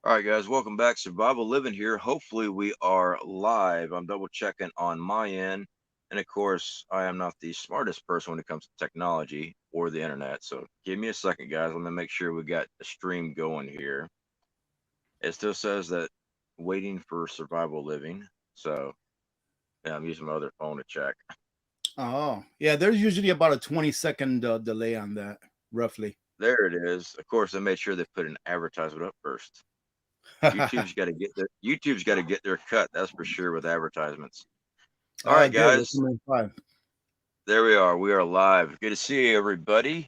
All right, guys, welcome back. Survival Living here. Hopefully, we are live. I'm double checking on my end. And of course, I am not the smartest person when it comes to technology or the internet. So give me a second, guys. Let me make sure we got the stream going here. It still says that waiting for Survival Living. So yeah, I'm using my other phone to check. Oh, yeah, there's usually about a 20-second delay on that, roughly. There it is. Of course, I made sure they put an advertisement up first. Oh, YouTube's got to get their cut. That's for sure with advertisements. All right, good. guys. Recommend five. There we are. We are live. Good to see you, everybody.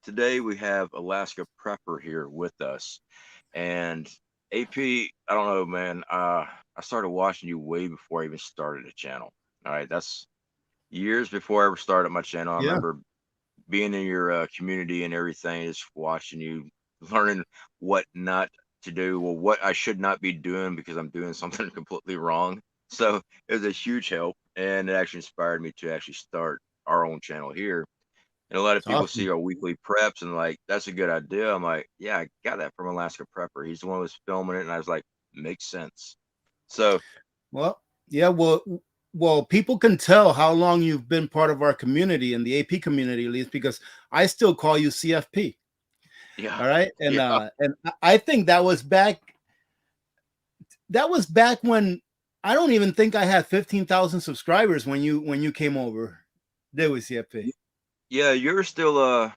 Today we have Alaska Prepper here with us, and AP. I don't know, man. I started watching you way before I even started the channel. All right, that's years before I ever started my channel. I Yeah. remember being in your community and everything, just watching you, learning what not to do, well, what I should not be doing because I'm doing something completely wrong. So it was a huge help, and it actually inspired me to actually start our own channel here. And a lot of It's people see awesome. our weekly preps and like, that's a good idea. I'm like, yeah, I got that from Alaska Prepper. He's the one who was filming it, and I was like, makes sense. So Well, yeah, well, people can tell how long you've been part of our community and the AP community, at least, because I still call you CFP. yeah, All right, yeah, and I think that was back. That was back when I don't even think I had 15,000 subscribers when you came over. There was CFP. yeah. You're still I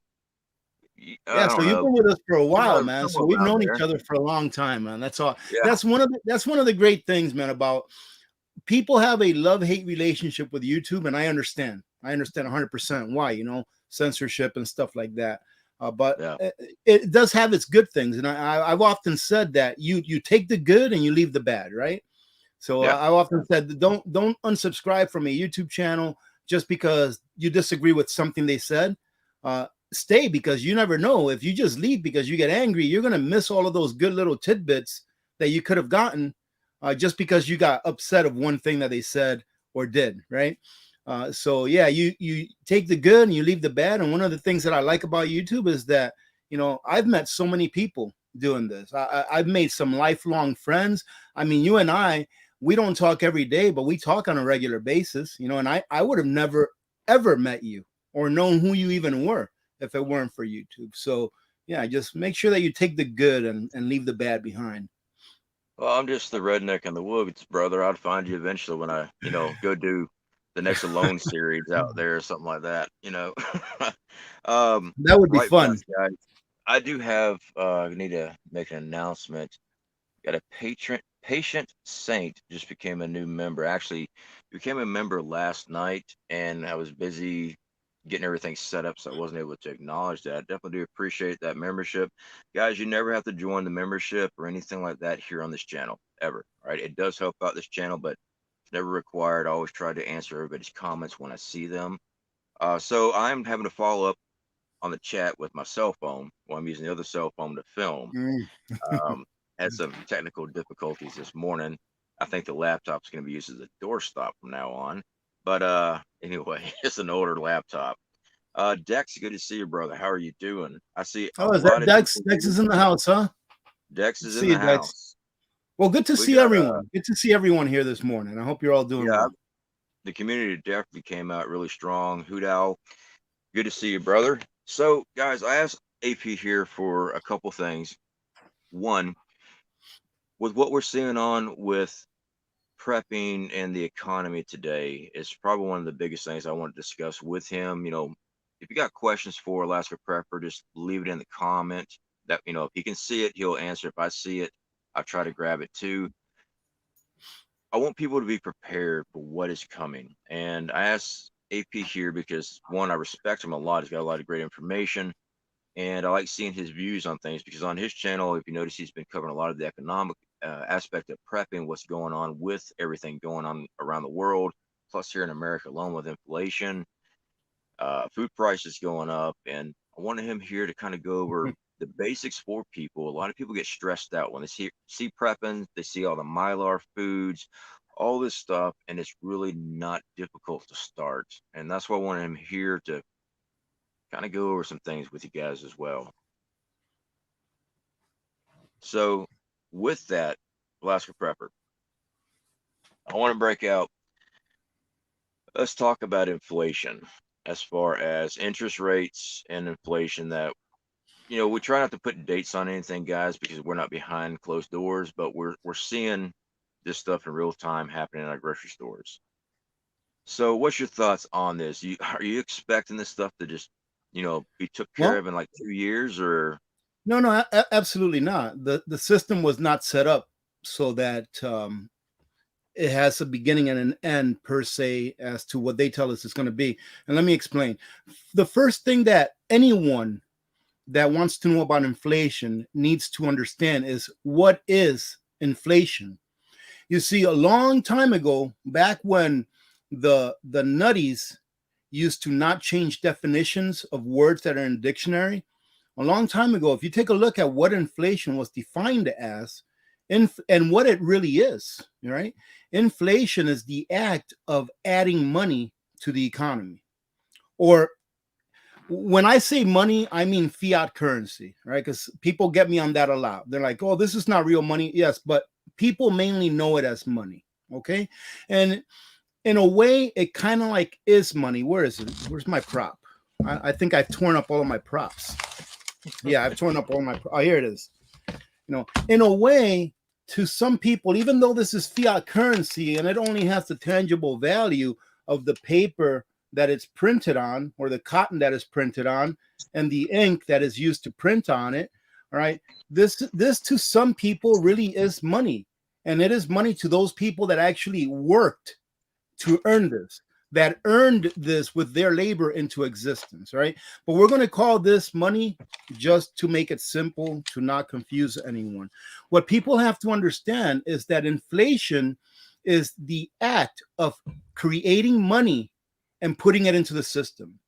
Yeah, so don't you've know, been with us for a while, somewhere, man. So somewhere we've around known each there. other for a long time, man. That's all. Yeah, That's one of the great things, man, about people have a love-hate relationship with YouTube, and I understand. I understand 100% why, censorship and stuff like that. But yeah, it does have its good things, and I've often said that you take the good and you leave the bad, right? So yeah. I've often said that don't unsubscribe from a YouTube channel just because you disagree with something they said. Stay, because you never know. If you just leave because you get angry, you're gonna miss all of those good little tidbits that you could have gotten just because you got upset of one thing that they said or did, right? So yeah, you take the good and you leave the bad. And one of the things that I like about YouTube is that I've met so many people doing this. I've made some lifelong friends. I mean, you and I, we don't talk every day, but we talk on a regular basis, and I would have never ever met you or known who you even were if it weren't for YouTube. So yeah, just make sure that you take the good and leave the bad behind. Well, I'm just the redneck in the woods, brother. I'd find you eventually when I, go do the next Alone series out there or something like that. That would be Right back, fun. guys. I do have need to make an announcement. Got a patient saint just became a new member. Actually, became a member last night, and I was busy getting everything set up, so I wasn't able to acknowledge that. Definitely do appreciate that membership, guys. You never have to join the membership or anything like that here on this channel ever. All right, it does help out this channel, but it's never required. I always try to answer everybody's comments when I see them. So I'm having to follow up on the chat with my cell phone while I'm using the other cell phone to film. Mm. um, had some technical difficulties this morning. I think the laptop's going to be used as a doorstop from now on. But anyway, it's an older laptop. Dex, good to see you, brother. How are you doing? I see a Oh, is that lot of Dex? people Dex here. is in the house, huh? Dex Good to is in see you, the Dex. house. Well, good to We see got everyone. Good to see everyone here this morning. I hope you're all doing yeah, well. the community definitely came out really strong. Hoodow, good to see you, brother. So, guys, I asked AP here for a couple things. One, with what we're seeing on with prepping and the economy today is probably one of the biggest things I want to discuss with him. If you got questions for Alaska Prepper, just leave it in the comment. That if he can see it, he'll answer. If I see it, I'll try to grab it too. I want people to be prepared for what is coming. And I asked AP here because one, I respect him a lot. He's got a lot of great information. And I like seeing his views on things because on his channel, if you notice, he's been covering a lot of the economic aspect of prepping, what's going on with everything going on around the world, plus here in America alone with inflation, food prices going up. And I wanted him here to kind of go over the basics for people. A lot of people get stressed out when they see prepping, they see all the Mylar foods, all this stuff, and it's really not difficult to start. And that's why I wanted him here to kind of go over some things with you guys as well. So with that, Alaska Prepper, I want to break out. Let's talk about inflation as far as interest rates and inflation. That, we try not to put dates on anything, guys, because we're not behind closed doors, but we're seeing this stuff in real time happening in our grocery stores. So what's your thoughts on this? Are you expecting this stuff to just, be took care of in like 2 years, or? No, absolutely not. The system was not set up so that it has a beginning and an end per se as to what they tell us it's going to be. And let me explain. The first thing that anyone that wants to know about inflation needs to understand is, what is inflation? You see, a long time ago, back when the nutties used to not change definitions of words that are in a dictionary, a long time ago, if you take a look at what inflation was defined as, and what it really is, right? Inflation is the act of adding money to the economy. Or when I say money, I mean fiat currency, right? Because people get me on that a lot. They're like, oh, this is not real money. Yes, but people mainly know it as money, okay? And in a way, it kind of like is money. Where is it? Where's my prop? I think I've torn up all of my props. Yeah, I've torn up all my. Oh, here it is. In a way, to some people, even though this is fiat currency and it only has the tangible value of the paper that it's printed on, or the cotton that is printed on, and the ink that is used to print on it, all right, this to some people really is money. And it is money to those people that actually worked to earn this, that earned this with their labor into existence, right? But we're going to call this money just to make it simple, to not confuse anyone. What people have to understand is that inflation is the act of creating money and putting it into the system.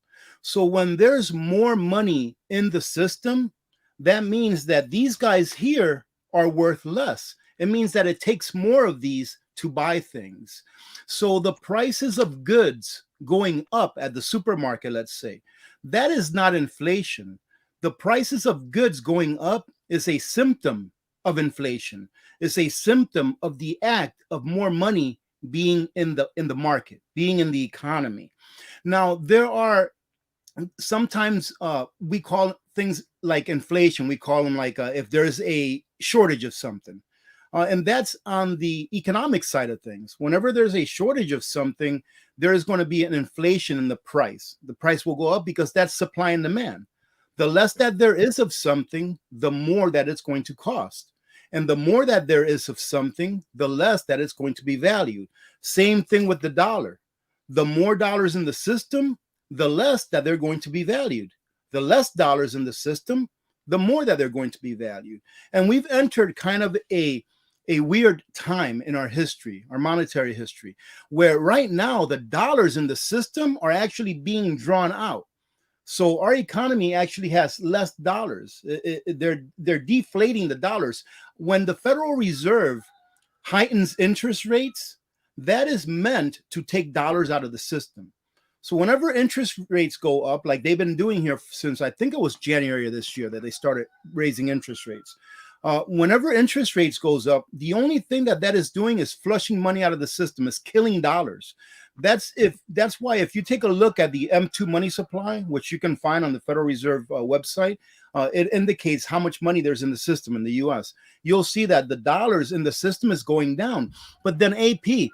So when there's more money in the system, that means that these guys here are worth less. It means that it takes more of these to buy things. So the prices of goods going up at the supermarket, let's say, that is not inflation. The prices of goods going up is a symptom of inflation. It's a symptom of the act of more money being in the market, being in the economy. Now, there are sometimes we call things like inflation, we call them like if there's a shortage of something. And that's on the economic side of things. Whenever there's a shortage of something, there is going to be an inflation in the price. The price will go up because that's supply and demand. The less that there is of something, the more that it's going to cost. And the more that there is of something, the less that it's going to be valued. Same thing with the dollar. The more dollars in the system, the less that they're going to be valued. The less dollars in the system, the more that they're going to be valued. And we've entered kind of a weird time in our history, our monetary history, where right now the dollars in the system are actually being drawn out. So our economy actually has less dollars. They're deflating the dollars. When the Federal Reserve heightens interest rates, that is meant to take dollars out of the system. So whenever interest rates go up, like they've been doing here since I think it was January of this year that they started raising interest rates. Whenever interest rates goes up, the only thing that is doing is flushing money out of the system, is killing dollars. That's why if you take a look at the M2 money supply, which you can find on the Federal Reserve website, it indicates how much money there's in the system in the U.S. You'll see that the dollars in the system is going down. But then AP,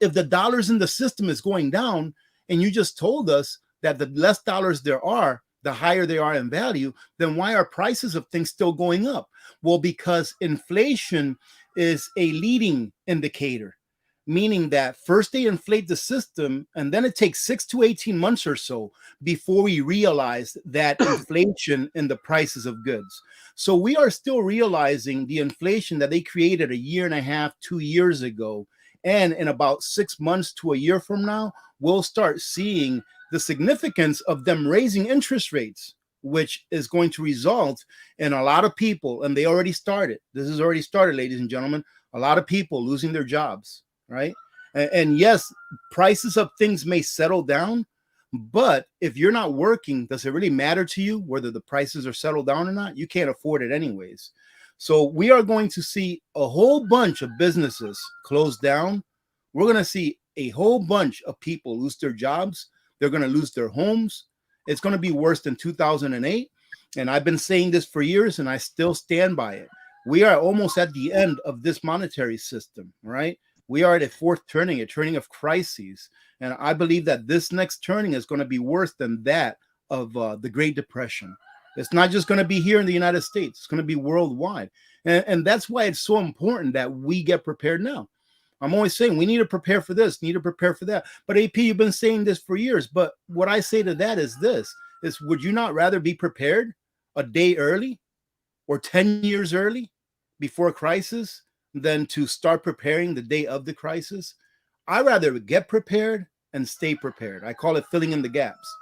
if the dollars in the system is going down, and you just told us that the less dollars there are, the higher they are in value, then why are prices of things still going up? Well, because inflation is a leading indicator, meaning that first they inflate the system, and then it takes 6 to 18 months or so before we realize that inflation in the prices of goods. So we are still realizing the inflation that they created a year and a half, 2 years ago. And in about 6 months to a year from now, we'll start seeing the significance of them raising interest rates, which is going to result in a lot of people, and they already started. This has already started, ladies and gentlemen, a lot of people losing their jobs, right? And yes, prices of things may settle down, but if you're not working, does it really matter to you whether the prices are settled down or not? You can't afford it anyways. So we are going to see a whole bunch of businesses close down. We're going to see a whole bunch of people lose their jobs. They're going to lose their homes. It's going to be worse than 2008. And I've been saying this for years, and I still stand by it. We are almost at the end of this monetary system, right? We are at a fourth turning, a turning of crises. And I believe that this next turning is going to be worse than that of the Great Depression. It's not just going to be here in the United States. It's going to be worldwide. And that's why it's so important that we get prepared now. I'm always saying we need to prepare for this, need to prepare for that. But AP, you've been saying this for years. But what I say to that is this, is would you not rather be prepared a day early or 10 years early before a crisis than to start preparing the day of the crisis? I'd rather get prepared and stay prepared. I call it filling in the gaps.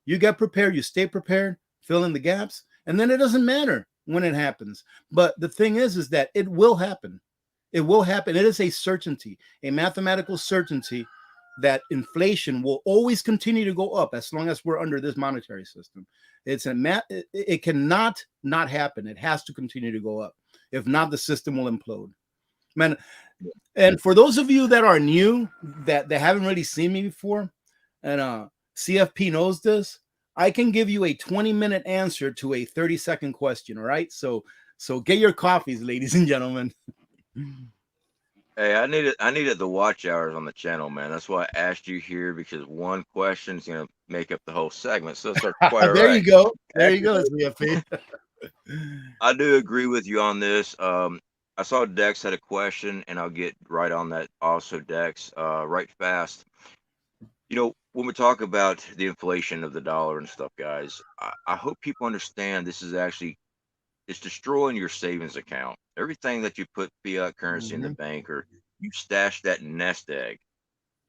You get prepared, you stay prepared, fill in the gaps, and then it doesn't matter when it happens. But the thing is that it will happen. It will happen. It is a certainty, a mathematical certainty that inflation will always continue to go up as long as we're under this monetary system. It cannot not happen. It has to continue to go up. If not, the system will implode. Man, and for those of you that are new, that haven't really seen me before, and CFP knows this, I can give you a 20-minute answer to a 30-second question. All right, so get your coffees, ladies and gentlemen. Hey, I needed the watch hours on the channel, man. That's why I asked you here, because one question is gonna make up the whole segment. So it's quite all There right. you go. There you go, CFP. I do agree with you on this. I saw Dex had a question, and I'll get right on that also, Dex, right fast. You know, when we talk about the inflation of the dollar and stuff, guys, I hope people understand this is actually, it's destroying your savings account. Everything that you put fiat currency in the bank, or you stash that nest egg,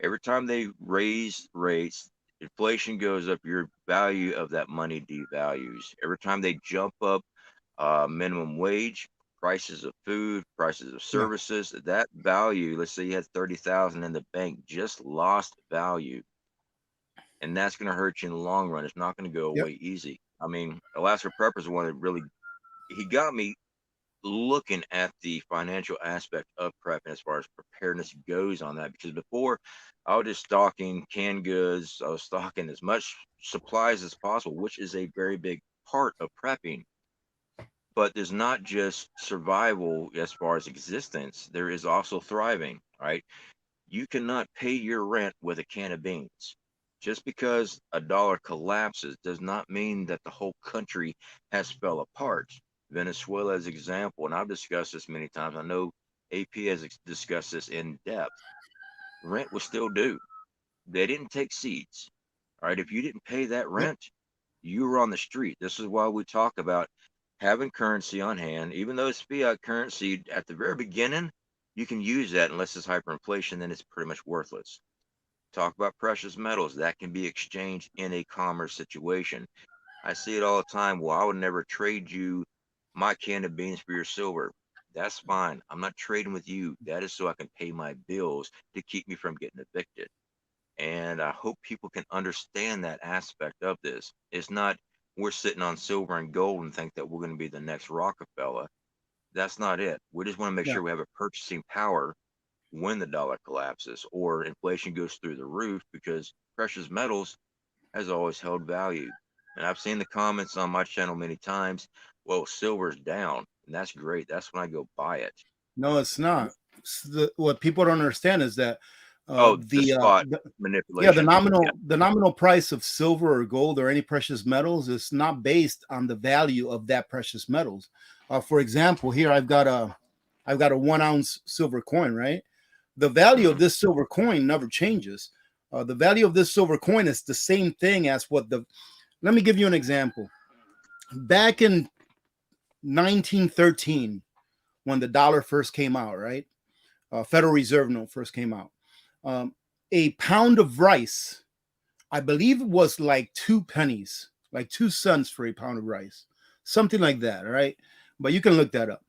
every time they raise rates, inflation goes up, your value of that money devalues. Every time they jump up minimum wage, prices of food, prices of services, that value, let's say you had 30,000 in the bank, just lost value. And that's going to hurt you in the long run. It's not going to go away easy. I mean, Alaska Prepper's one that really, he got me looking at the financial aspect of prepping as far as preparedness goes on that, because before I was just stocking canned goods, I was stocking as much supplies as possible, which is a very big part of prepping. But there's not just survival as far as existence, there is also thriving, right? You cannot pay your rent with a can of beans. Just because a dollar collapses does not mean that the whole country has fell apart. Venezuela's example, and I've discussed this many times. I know AP has discussed this in depth. Rent was still due. They didn't take seeds. All right. If you didn't pay that rent, you were on the street. This is why we talk about having currency on hand. Even though it's fiat currency at the very beginning, you can use that unless it's hyperinflation, then it's pretty much worthless. Talk about precious metals that can be exchanged in a commerce situation. I see it all the time. Well, I would never trade you my can of beans for your silver. That's fine. I'm not trading with you. That is so I can pay my bills to keep me from getting evicted. And I hope people can understand that aspect of this. It's not we're sitting on silver and gold and think that we're going to be the next Rockefeller. That's not it. We just want to make sure we have a purchasing power when the dollar collapses or inflation goes through the roof, because precious metals has always held value. And I've seen the comments on my channel many times, well, silver's down, and that's great. That's when I go buy it. No, it's not. What people don't understand is that the spot manipulation. The nominal price of silver or gold or any precious metals is not based on the value of that precious metals. For example, here I've got a 1 ounce silver coin, right? The value of this silver coin never changes. The value of this silver coin is the same thing as let me give you an example. Back in 1913, when the dollar first came out, right? Federal Reserve note first came out. A pound of rice, I believe it was like 2 pennies, like 2 cents for a pound of rice, something like that, right? But you can look that up.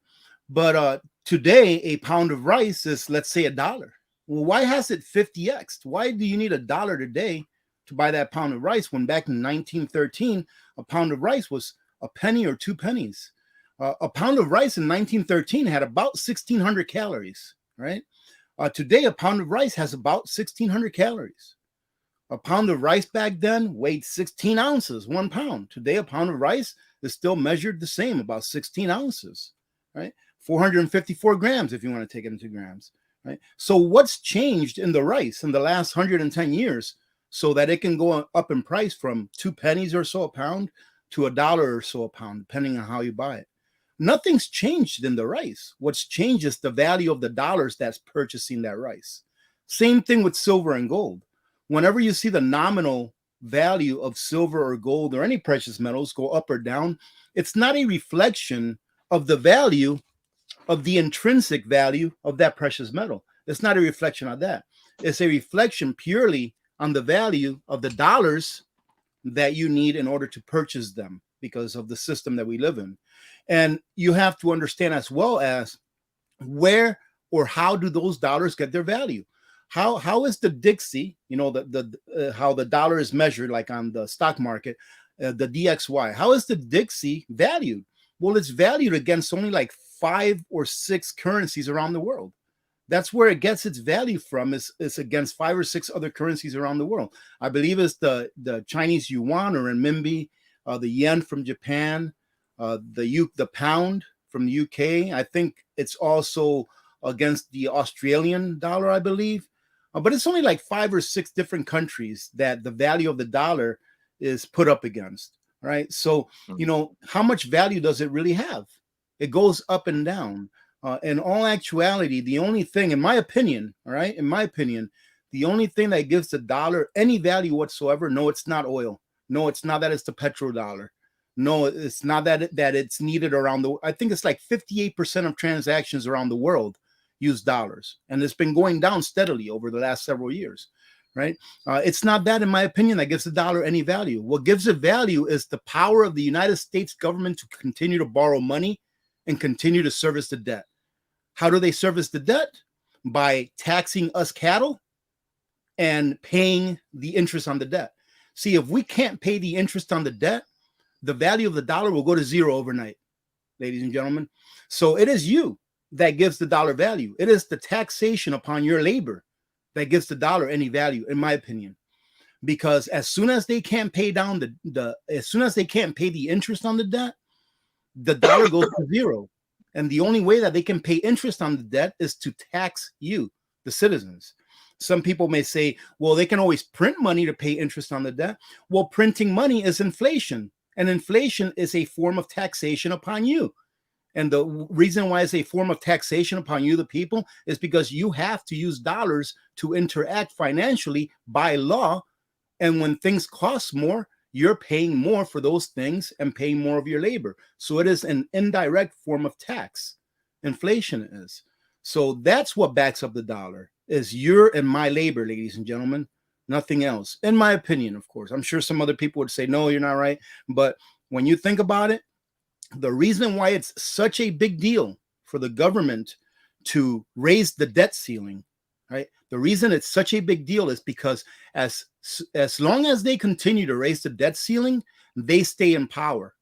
But today, a pound of rice is, let's say, $1. Well, why has it 50x? Why do you need $1 today to buy that pound of rice when back in 1913, a pound of rice was a penny or 2 pennies? A pound of rice in 1913 had about 1,600 calories, right? Today, a pound of rice has about 1,600 calories. A pound of rice back then weighed 16 ounces, 1 pound. Today, a pound of rice is still measured the same, about 16 ounces, right? 454 grams if you want to take it into grams, right? So what's changed in the rice in the last 110 years so that it can go up in price from 2 pennies or so a pound to $1 or so a pound, depending on how you buy it? Nothing's changed in the rice. What's changed is the value of the dollars that's purchasing that rice. Same thing with silver and gold. Whenever you see the nominal value of silver or gold or any precious metals go up or down, it's not a reflection of the value of the intrinsic value of that precious metal. It's not a reflection of that. It's a reflection purely on the value of the dollars that you need in order to purchase them because of the system that we live in. And you have to understand as well as where or how do those dollars get their value? How is the Dixie, you know, how the dollar is measured, like on the stock market, the DXY? How is the Dixie valued? Well, it's valued against only like 5 or 6 currencies around the world. That's where it gets its value from, is against 5 or 6 other currencies around the world. I believe it's the Chinese yuan or renminbi, the yen from Japan, the pound from the UK. I think it's also against the Australian dollar, I believe. But it's only like 5 or 6 different countries that the value of the dollar is put up against, right? So, you know, how much value does it really have? It goes up and down. In all actuality, the only thing, in my opinion, all right, in my opinion, the only thing that gives the dollar any value whatsoever, no, it's not oil. No, it's not that it's the petrodollar. No, it's not that it's needed around the, I think it's like 58% of transactions around the world use dollars. And it's been going down steadily over the last several years, right? It's not that, in my opinion, that gives the dollar any value. What gives it value is the power of the United States government to continue to borrow money and continue to service the debt. How do they service the debt? By taxing us cattle and paying the interest on the debt. See, if we can't pay the interest on the debt, the value of the dollar will go to zero overnight, ladies and gentlemen. So it is you that gives the dollar value. It is the taxation upon your labor that gives the dollar any value, in my opinion. Because as soon as they can't pay down as soon as they can't pay the interest on the debt, the dollar goes to zero. And the only way that they can pay interest on the debt is to tax you, the citizens. Some people may say, well, they can always print money to pay interest on the debt. Well, printing money is inflation, and inflation is a form of taxation upon you. And the reason why it's a form of taxation upon you, the people, is because you have to use dollars to interact financially by law. And when things cost more, you're paying more for those things and paying more of your labor. So it is an indirect form of tax. Inflation is. So that's what backs up the dollar, is your and my labor, ladies and gentlemen, nothing else. In my opinion, of course. I'm sure some other people would say, no, you're not right. But when you think about it, the reason why it's such a big deal for the government to raise the debt ceiling, right? The reason it's such a big deal is because as long as they continue to raise the debt ceiling, they stay in power.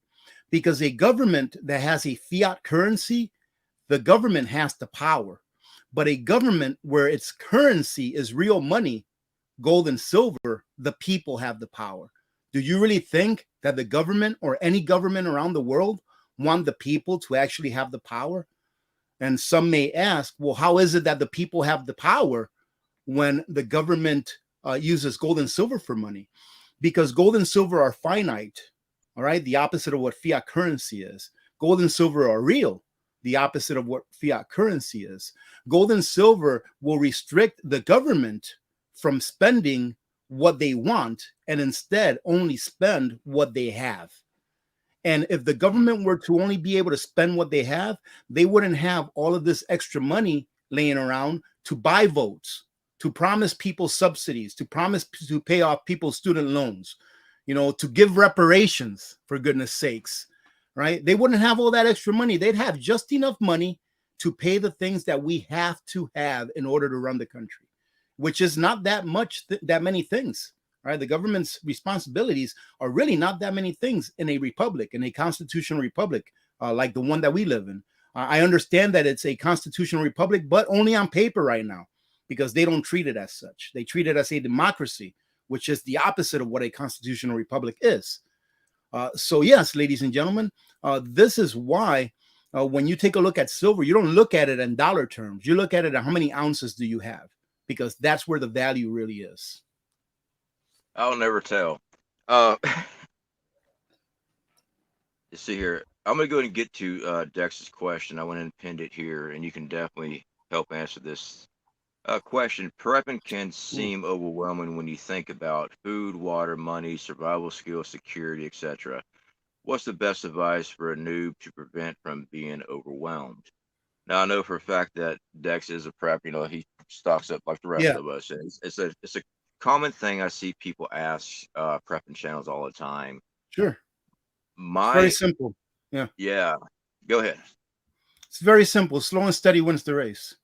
Because a government that has a fiat currency, the government has the power. But a government where its currency is real money, gold and silver, the people have the power. Do you really think that the government or any government around the world want the people to actually have the power? And some may ask, well, how is it that the people have the power when the government uses gold and silver for money? Because gold and silver are finite, all right? The opposite of what fiat currency is. Gold and silver are real, the opposite of what fiat currency is. Gold and silver will restrict the government from spending what they want and instead only spend what they have. And if the government were to only be able to spend what they have, they wouldn't have all of this extra money laying around to buy votes, to promise people subsidies, to promise to pay off people's student loans, you know, to give reparations, for goodness sakes, right? They wouldn't have all that extra money. They'd have just enough money to pay the things that we have to have in order to run the country, which is not that much, that many things. Right? The government's responsibilities are really not that many things in a republic, in a constitutional republic like the one that we live in. I understand that it's a constitutional republic, but only on paper right now, because they don't treat it as such. They treat it as a democracy, which is the opposite of what a constitutional republic is. So yes, ladies and gentlemen, this is why when you take a look at silver, you don't look at it in dollar terms. You look at it at how many ounces do you have, because that's where the value really is. I'll never tell. You see here, I'm going to go ahead and get to Dex's question. I went and pinned it here, and you can definitely help answer this question. Prepping can seem overwhelming when you think about food, water, money, survival skills, security, etc. What's the best advice for a noob to prevent from being overwhelmed? Now, I know for a fact that Dex is a prep. You know, he stocks up like the rest of us. And it's a common thing I see people ask prepping channels all the time. Sure. It's very simple. Yeah. Go ahead. It's very simple. Slow and steady wins the race.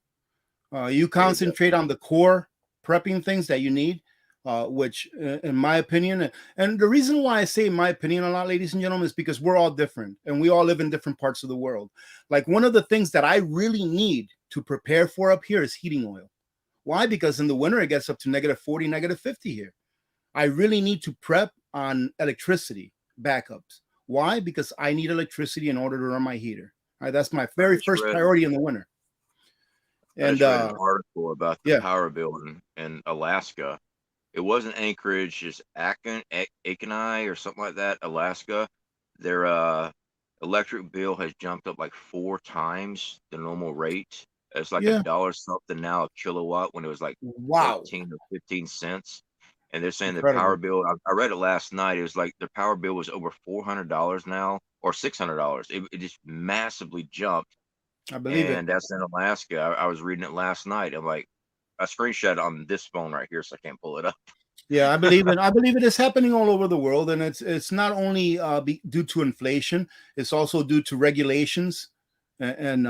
You concentrate on the core prepping things that you need, which, in my opinion, and the reason why I say my opinion a lot, ladies and gentlemen, is because we're all different and we all live in different parts of the world. Like, one of the things that I really need to prepare for up here is heating oil. Why? Because in the winter, it gets up to -40, -50 here. I really need to prep on electricity backups. Why? Because I need electricity in order to run my heater. All right, that's my very first priority in the winter. And I read an article about the power bill in Alaska. It wasn't Anchorage, just Akenai or something like that, Alaska. Their electric bill has jumped up like 4 times the normal rate. It's like $1 something now a kilowatt, when it was like 14 or 15 cents. And they're saying the power bill, I read it last night, it was like their power bill was over $400 now, or $600. It just massively jumped. I believe it. And that's in Alaska. I was reading it last night. I'm like, I screenshot on this phone right here, so I can't pull it up. Yeah, I believe it. I believe it is happening all over the world, and it's not only due to inflation; it's also due to regulations and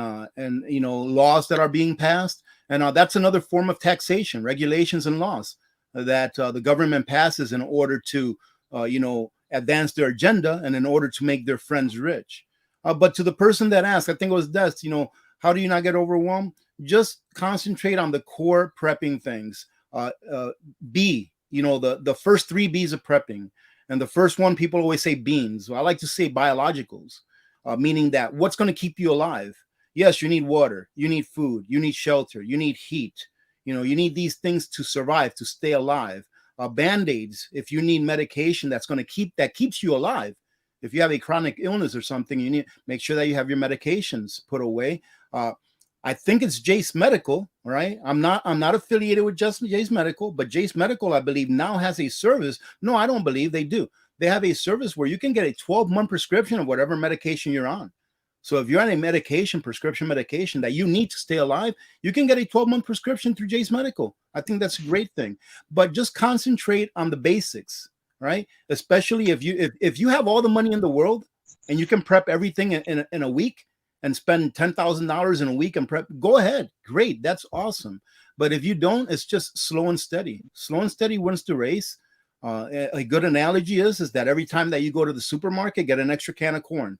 you know, laws that are being passed. And that's another form of taxation, regulations and laws that the government passes in order to you know, advance their agenda and in order to make their friends rich. But to the person that asked, I think it was Des, you know, how do you not get overwhelmed? Just concentrate on the core prepping things. B, you know, the first 3 B's of prepping. And the first one, people always say beans. Well, I like to say biologicals, meaning that what's going to keep you alive? Yes, you need water, you need food, you need shelter, you need heat. You know, you need these things to survive, to stay alive. Band-aids, if you need medication that's going to keeps you alive. If you have a chronic illness or something, you need to make sure that you have your medications put away. I think it's Jace Medical, right? I'm not affiliated with just Jace Medical, but Jace Medical, I believe, now has a service. No, I don't believe they do. They have a service where you can get a 12-month prescription of whatever medication you're on. So if you're on a prescription medication that you need to stay alive, you can get a 12-month prescription through Jace Medical. I think that's a great thing. But just concentrate on the basics, right? Especially if you have all the money in the world and you can prep everything in a week and spend $10,000 in a week and prep, go ahead. Great. That's awesome. But if you don't, it's just slow and steady. Slow and steady wins the race. A good analogy is that every time that you go to the supermarket, get an extra can of corn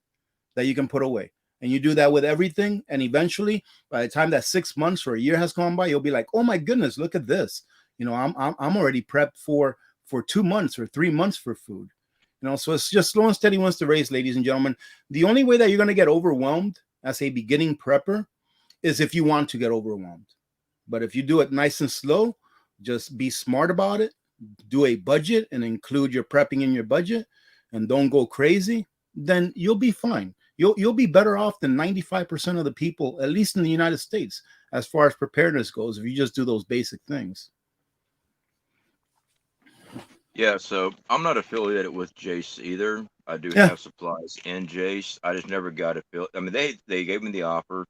that you can put away. And you do that with everything. And eventually, by the time that 6 months or a year has gone by, you'll be like, oh my goodness, look at this. You know, I'm already prepped for 2 months or 3 months for food. You know, so it's just slow and steady wins the race, ladies and gentlemen. The only way that you're going to get overwhelmed as a beginning prepper is if you want to get overwhelmed. But if you do it nice and slow, just be smart about it, do a budget and include your prepping in your budget, and don't go crazy, then you'll be fine. You'll be better off than 95% of the people, at least in the United States, as far as preparedness goes, if you just do those basic things. Yeah, so I'm not affiliated with Jace either. I do have supplies in Jace. I just never got affiliated. I mean, they gave me the offer,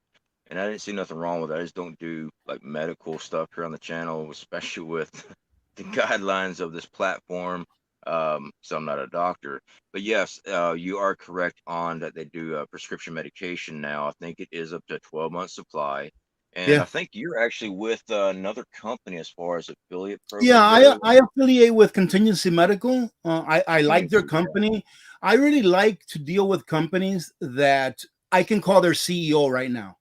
and I didn't see nothing wrong with it. I just don't do like medical stuff here on the channel, especially with the guidelines of this platform. So I'm not a doctor. But yes, you are correct on that they do prescription medication now. I think it is up to a 12-month supply. And I think you're actually with another company as far as affiliate program. Yeah, I affiliate with Contingency Medical. I like their company. I really like to deal with companies that I can call their CEO right now.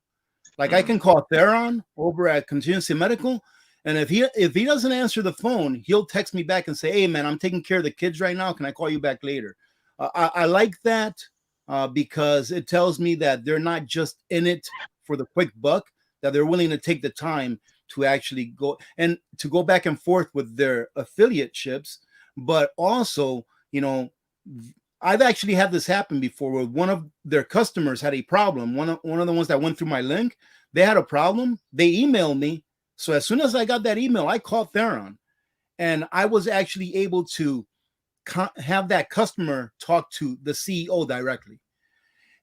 Like I can call Theron over at Contingency Medical, and if he doesn't answer the phone, he'll text me back and say, "Hey man, I'm taking care of the kids right now. Can I call you back later?" I like that because it tells me that they're not just in it for the quick buck, that they're willing to take the time to actually go and to go back and forth with their affiliateships. But also, you know, I've actually had this happen before where one of their customers had a problem. One of the ones that went through my link, they had a problem. They emailed me. So as soon as I got that email, I called Theron, and I was actually able to have that customer talk to the CEO directly.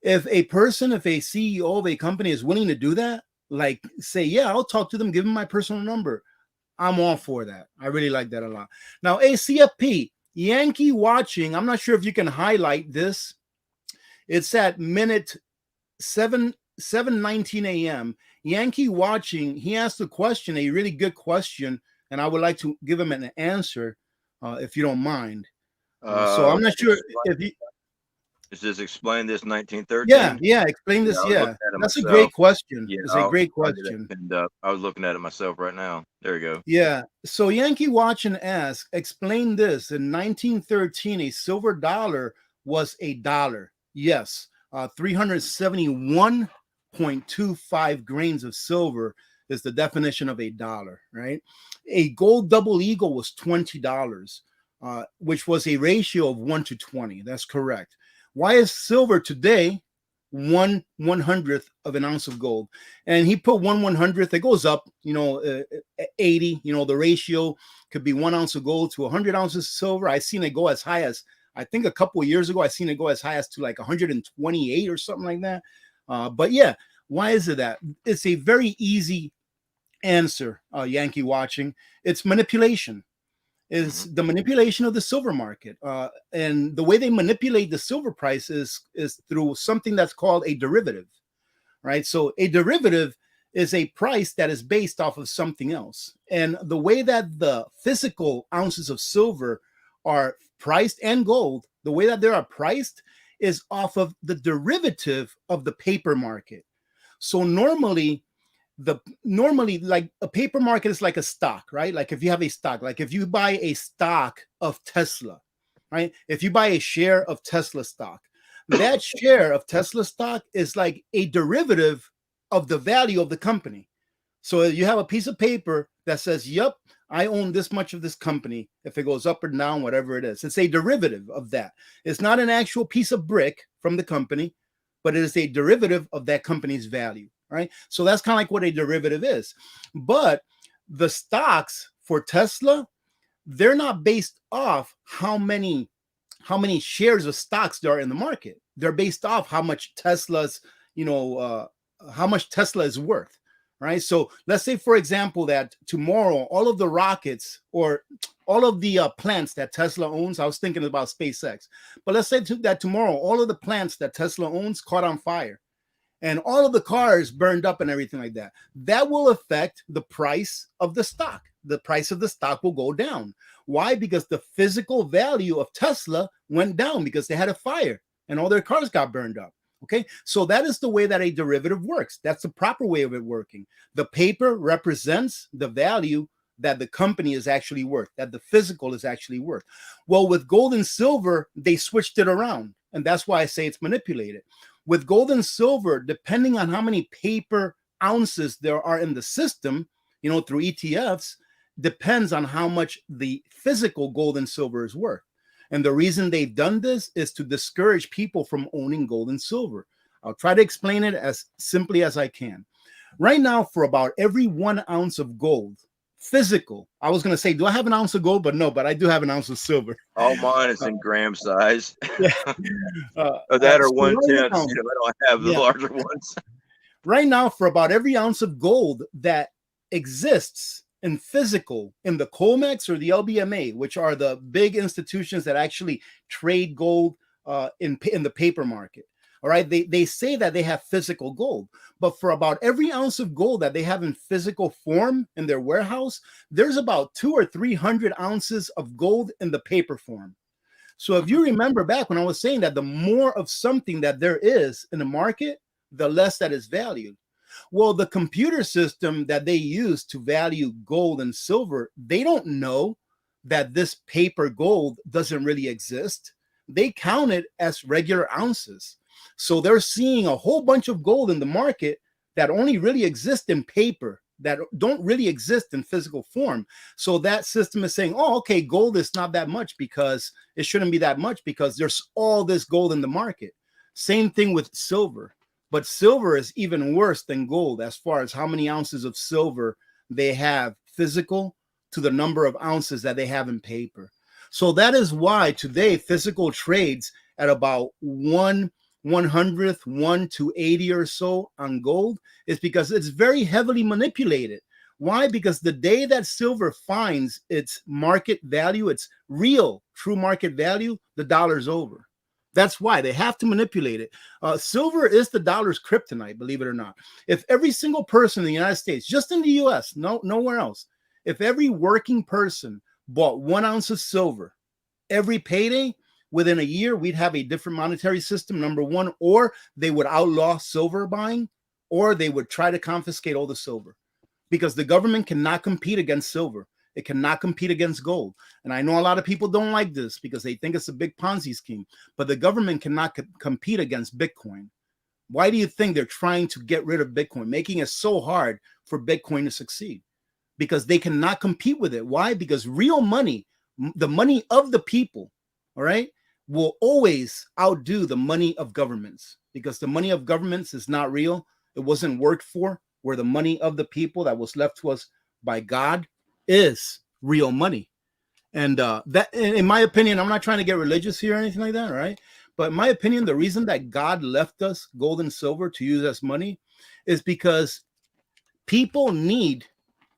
If a CEO of a company is willing to do that, like say, yeah, I'll talk to them, give them my personal number, I'm all for that. I really like that a lot. Now, ACFP, Yankee watching, I'm not sure if you can highlight this. It's at minute 7:19 a.m. Yankee watching, he asked a question, a really good question, and I would like to give him an answer if you don't mind. So I'm not sure if you... Is this explain this 1913? Yeah, explain this. Yeah, that's a great question. Yeah, it's a great question. I was looking at it myself right now. There you go. Yeah. So Yankee watching asks, explain this. In 1913, a silver dollar was a dollar. Yes. 371.25 grains of silver is the definition of a dollar, right? A gold double eagle was $20, which was a ratio of 1:20. That's correct. Why is silver today 1/100th of an ounce of gold? And he put 1/100th. It goes up, 80. The ratio could be 1 ounce of gold to 100 ounces of silver. I've seen it go as high as, I think a couple of years ago, I seen it go as high as to like 128 or something like that. But yeah, why is it that? It's a very easy answer, Yankee watching. It's manipulation. Is the manipulation of the silver market. And the way they manipulate the silver price is through something that's called a derivative, right? So a derivative is a price that is based off of something else. And the way that the physical ounces of silver are priced, and gold, the way that they are priced is off of the derivative of the paper market. So normally like a paper market is like a stock, right? Like if you have a stock, like if you buy a stock of Tesla, right? If you buy a share of Tesla stock, that share of Tesla stock is like a derivative of the value of the company. So you have a piece of paper that says, yep, I own this much of this company. If it goes up or down, whatever it is, it's a derivative of that. It's not an actual piece of brick from the company, but it is a derivative of that company's value. Right. So that's kind of like what a derivative is. But the stocks for Tesla, they're not based off how many shares of stocks there are in the market. They're based off how much Tesla's, how much Tesla is worth. Right. So let's say, for example, that tomorrow, all of the rockets or all of the plants that Tesla owns, I was thinking about SpaceX, but let's say that tomorrow, all of the plants that Tesla owns caught on fire, and all of the cars burned up and everything like that. That will affect the price of the stock. The price of the stock will go down. Why? Because the physical value of Tesla went down because they had a fire and all their cars got burned up. Okay, so that is the way that a derivative works. That's the proper way of it working. The paper represents the value that the company is actually worth, that the physical is actually worth. Well, with gold and silver, they switched it around. And that's why I say it's manipulated. With gold and silver, depending on how many paper ounces there are in the system, through ETFs, depends on how much the physical gold and silver is worth. And the reason they've done this is to discourage people from owning gold and silver. I'll try to explain it as simply as I can. Right now, for about every 1 ounce of gold, physical, I was going to say, do I have an ounce of gold? But no, but I do have an ounce of silver. All mine is in gram size. That or 1/10. I don't have the larger ones. Right now, for about every ounce of gold that exists in physical, in the COMEX or the LBMA, which are the big institutions that actually trade gold in the paper market. All right, they say that they have physical gold, but for about every ounce of gold that they have in physical form in their warehouse, there's about 200 or 300 ounces of gold in the paper form. So if you remember back when I was saying that the more of something that there is in the market, the less that is valued. Well, the computer system that they use to value gold and silver, they don't know that this paper gold doesn't really exist. They count it as regular ounces. So they're seeing a whole bunch of gold in the market that only really exist in paper, that don't really exist in physical form. So that system is saying, oh, okay, gold is not that much because it shouldn't be that much because there's all this gold in the market. Same thing with silver. But silver is even worse than gold as far as how many ounces of silver they have physical to the number of ounces that they have in paper. So that is why today physical trades at about 1/100th, 1 to 80 or so on gold is because it's very heavily manipulated. Why? Because the day that silver finds its market value, its real true market value, the dollar's over. That's why they have to manipulate it. Silver is the dollar's kryptonite, believe it or not. If every single person in the United States, just in the US, nowhere else, if every working person bought 1 ounce of silver every payday, within a year, we'd have a different monetary system, number one, or they would outlaw silver buying, or they would try to confiscate all the silver because the government cannot compete against silver. It cannot compete against gold. And I know a lot of people don't like this because they think it's a big Ponzi scheme, but the government cannot compete against Bitcoin. Why do you think they're trying to get rid of Bitcoin, making it so hard for Bitcoin to succeed? Because they cannot compete with it. Why? Because real money, the money of the people, all right, will always outdo the money of governments because the money of governments is not real. It wasn't worked for, where the money of the people that was left to us by God is real money. And that, in my opinion, I'm not trying to get religious here or anything like that, right? But in my opinion, the reason that God left us gold and silver to use as money is because people need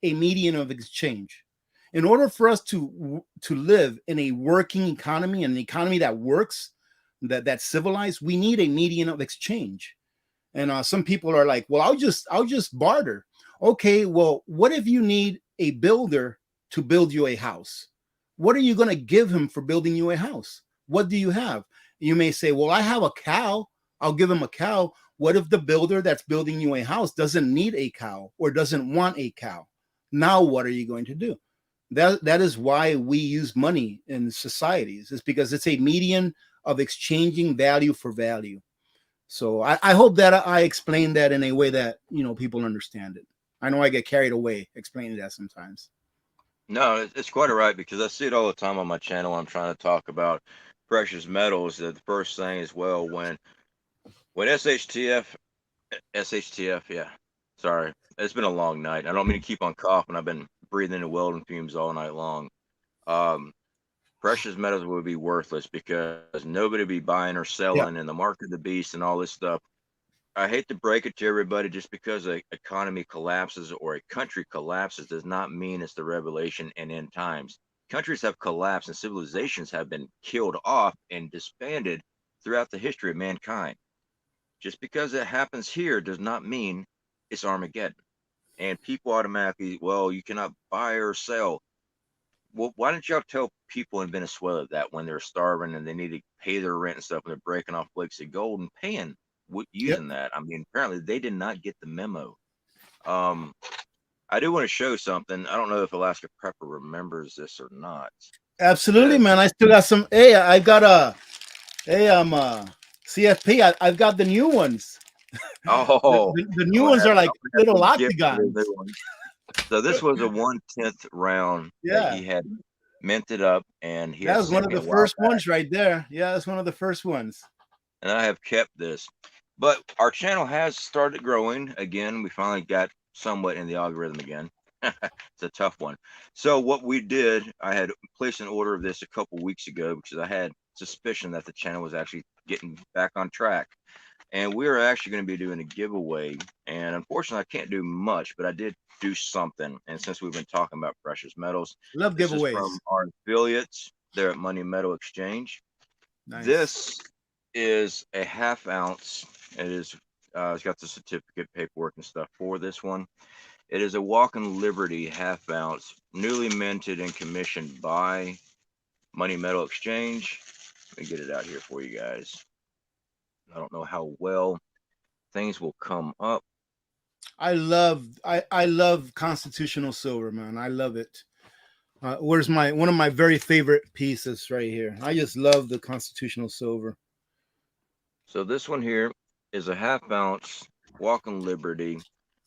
a medium of exchange. In order for us to live in a working economy, an economy that works, that's civilized, we need a medium of exchange. And some people are like, well, I'll just barter. Okay, well, what if you need a builder to build you a house? What are you going to give him for building you a house? What do you have? You may say, well, I have a cow. I'll give him a cow. What if the builder that's building you a house doesn't need a cow or doesn't want a cow? Now, what are you going to do? That is why we use money in societies. It's because it's a medium of exchanging value for value. So I hope that I explained that in a way that, people understand it. I know I get carried away explaining that sometimes. No, it's quite all right because I see it all the time on my channel. I'm trying to talk about precious metals. That the first thing is, well, when SHTF, yeah. Sorry, it's been a long night. I don't mean to keep on coughing. I've been breathing in welding fumes all night long. Precious metals would be worthless because nobody would be buying or selling in the mark of the beast and all this stuff. I hate to break it to everybody, just because an economy collapses or a country collapses does not mean it's the revelation and end times. Countries have collapsed and civilizations have been killed off and disbanded throughout the history of mankind. Just because it happens here does not mean it's Armageddon. And people automatically, well, you cannot buy or sell. Well, why don't y'all tell people in Venezuela that when they're starving and they need to pay their rent and stuff and they're breaking off flakes of gold and paying using that? I mean, apparently they did not get the memo. I do want to show something. I don't know if Alaska Prepper remembers this or not. Absolutely, man. I still got some. Hey, I got CFP. I've got the new ones. Oh, the new ones are like little octagons. So this was a 1/10 round that he had minted up, and that was one of the first ones right there. Yeah, that's one of the first ones. And I have kept this, but our channel has started growing again. We finally got somewhat in the algorithm again. It's a tough one. So what we did, I had placed an order of this a couple weeks ago because I had suspicion that the channel was actually getting back on track. And we're actually going to be doing a giveaway. And unfortunately, I can't do much, but I did do something. And since we've been talking about precious metals, love giveaways. Is from our affiliates there at Money Metal Exchange. Nice. This is a 1/2 ounce. It is, it's got the certificate paperwork and stuff for this one. It is a Walking Liberty 1/2 ounce, newly minted and commissioned by Money Metal Exchange. Let me get it out here for you guys. I don't know how well things will come up. I love constitutional silver, man. I love it. Where's one of my very favorite pieces right here? I just love the constitutional silver. So this one here is a 1/2 ounce Walking Liberty.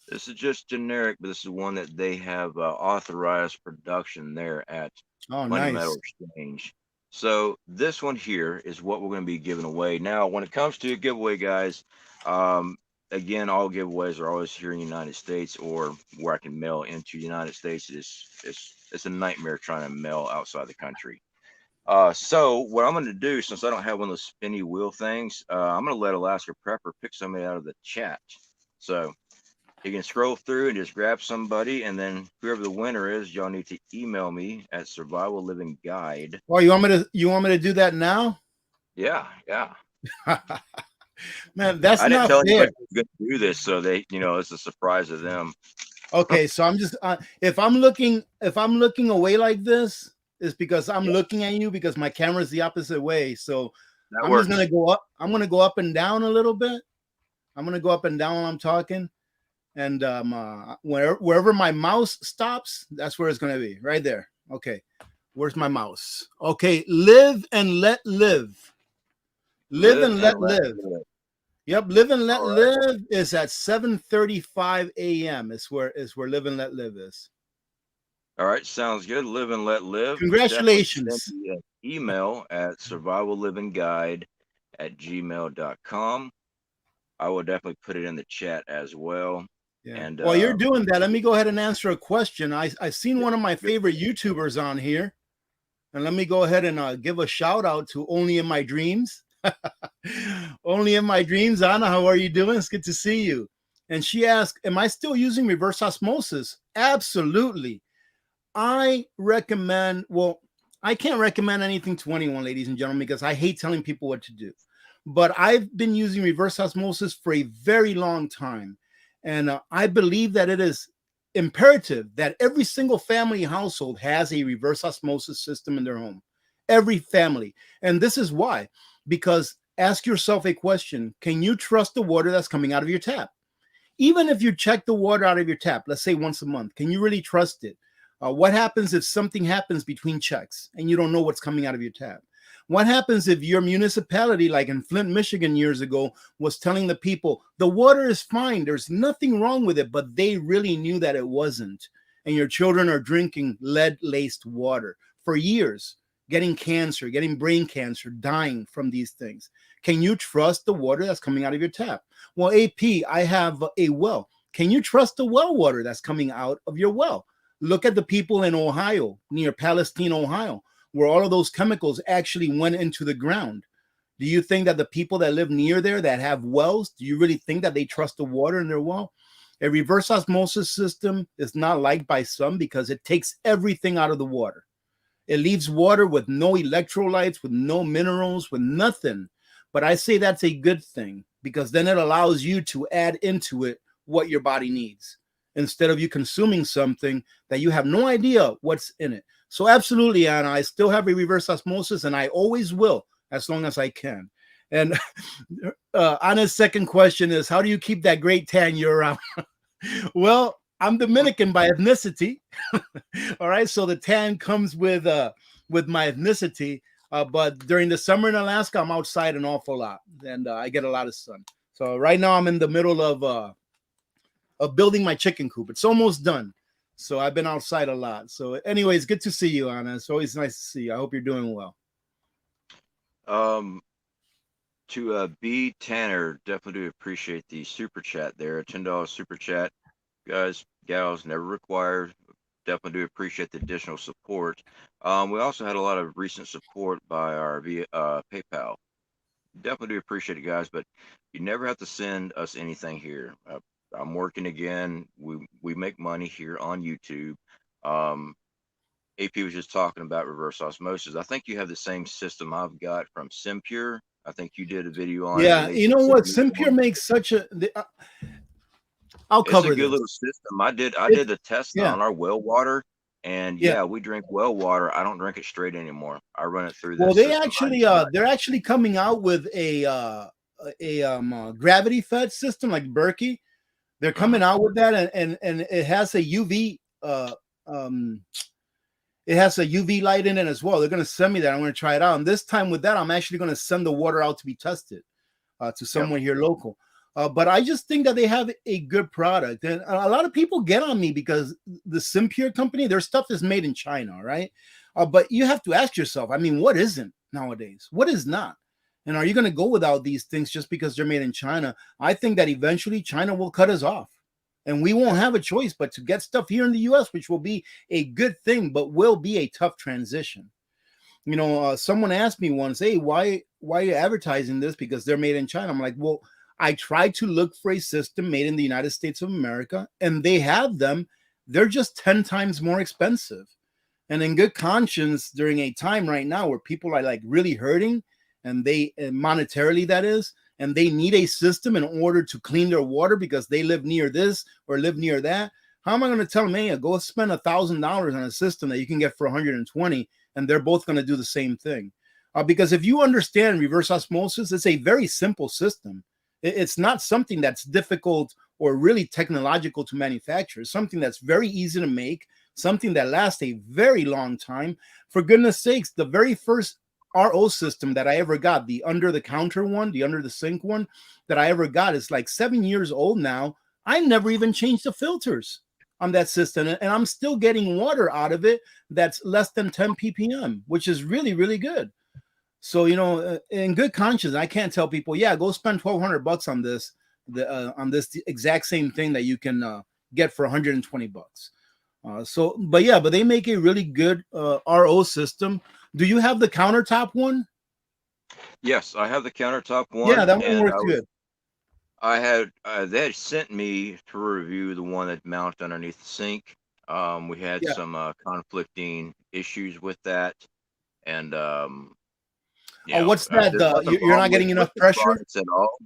This is just generic, but this is one that they have authorized production there at Oh, Money Metal nice. Exchange. So this one here is what we're going to be giving away. Now, when it comes to a giveaway, guys, again, all giveaways are always here in the United States or where I can mail into the United States. It's a nightmare trying to mail outside the country. So what I'm going to do, since I don't have one of those spinny wheel things, I'm going to let Alaska Prepper pick somebody out of the chat. So you can scroll through and just grab somebody, and then whoever the winner is, y'all need to email me at Survival Living Guide. Oh, you want me to do that now? Yeah. Man, that's I didn't not tell fair. anybody to do this, so they, it's a surprise to them. Okay, so I'm just if I'm looking away like this, it's because I'm looking at you because my camera is the opposite way. So I'm just gonna go up. I'm gonna go up and down a little bit. I'm gonna go up and down while I'm talking, and wherever my mouse stops, that's where it's gonna be. Right there. Okay, where's my mouse? Okay, live and let live. Live and let live. Yep, live and let live is at 7:35 a.m. Is where live and let live is. All right, sounds good. Live and let live. Congratulations. Send me an email at survivallivingguide@gmail.com. I will definitely put it in the chat as well. Yeah. And while you're doing that, let me go ahead and answer a question. I've seen one of my favorite YouTubers on here, and let me go ahead and give a shout out to Only in My Dreams. Only in My Dreams. Anna, how are you doing? It's good to see you. And she asked, am I still using reverse osmosis? Absolutely. I recommend, well, I can't recommend anything to anyone, ladies and gentlemen, because I hate telling people what to do. But I've been using reverse osmosis for a very long time. And I believe that it is imperative that every single family household has a reverse osmosis system in their home. Every family. And this is why. Because ask yourself a question. Can you trust the water that's coming out of your tap? Even if you check the water out of your tap, let's say once a month, can you really trust it? What happens if something happens between checks and you don't know what's coming out of your tap? What happens if your municipality, like in Flint, Michigan years ago, was telling the people, the water is fine, there's nothing wrong with it, but they really knew that it wasn't. And your children are drinking lead-laced water for years, getting cancer, getting brain cancer, dying from these things. Can you trust the water that's coming out of your tap? Well, AP, I have a well. Can you trust the well water that's coming out of your well? Look at the people in Ohio, near Palestine, Ohio, where all of those chemicals actually went into the ground. Do you think that the people that live near there that have wells, do you really think that they trust the water in their well? A reverse osmosis system is not liked by some because it takes everything out of the water. It leaves water with no electrolytes, with no minerals, with nothing. But I say that's a good thing because then it allows you to add into it what your body needs instead of you consuming something that you have no idea what's in it. So absolutely, Anna, I still have a reverse osmosis and I always will as long as I can. And Anna's second question is, how do you keep that great tan year-round? Well, I'm Dominican by ethnicity. All right, so the tan comes with my ethnicity. But during the summer in Alaska, I'm outside an awful lot, and I get a lot of sun. So right now, I'm in the middle of building my chicken coop. It's almost done, so I've been outside a lot. So, anyways, good to see you, Anna. It's always nice to see you. I hope you're doing well. To B Tanner, definitely do appreciate the super chat there. $10 super chat, guys, gals, never required. Definitely do appreciate the additional support. We also had a lot of recent support by our PayPal. Definitely do appreciate it, guys, but you never have to send us anything here. I'm working again. We make money here on YouTube. AP was just talking about reverse osmosis. I think you have the same system I've got from Simpure. I think you did a video on it. Yeah, you know what? Simpure makes such a. I'll cover It's a good this. little system. I did the test yeah. on our well water, and yeah, we drink well water. I don't drink it straight anymore. I run it through. Well, this they system. actually they're actually coming out with a gravity fed system like Berkey. They're coming out with that, and it has a UV it has a UV light in it as well. They're going to send me that. I'm going to try it out. And this time with that, I'm actually going to send the water out to be tested to someone here local. But I just think that they have a good product. And a lot of people get on me because the Simpure company, their stuff is made in China, right? But you have to ask yourself, I mean, what isn't nowadays? What is not? And are you going to go without these things just because they're made in China? I think that eventually China will cut us off. And we won't have a choice but to get stuff here in the U.S., which will be a good thing, but will be a tough transition. You know, someone asked me once, hey, why are you advertising this? Because they're made in China. I'm like, well, I tried to look for a system made in the United States of America, and they have them. They're just 10 times more expensive. And in good conscience, during a time right now where people are like really hurting, and they monetarily, that is, and they need a system in order to clean their water because they live near this or live near that. How am I going to tell them, hey, go spend $1,000 on a system that you can get for 120, and they're both going to do the same thing? Because if you understand reverse osmosis, it's a very simple system. It's not something that's difficult or really technological to manufacture. It's something that's very easy to make, something that lasts a very long time. For goodness sakes, the very first RO system that I ever got, the under the counter one, the under the sink one that I ever got, is like 7 years old now. I never even changed the filters on that system, and I'm still getting water out of it that's less than 10 ppm, which is really, really good. So, you know, in good conscience, I can't tell people, yeah, go spend $1,200 on this, on this exact same thing that you can get for 120 bucks. But they make a really good RO system. Do you have the countertop one? Yes, I have the countertop Yeah, one, that one and works good. they had sent me to review the one that mounted underneath the sink. We had Yeah. some conflicting issues with that, and Oh, what's that? there's nothing You're wrong not getting with enough the pressure? products at all.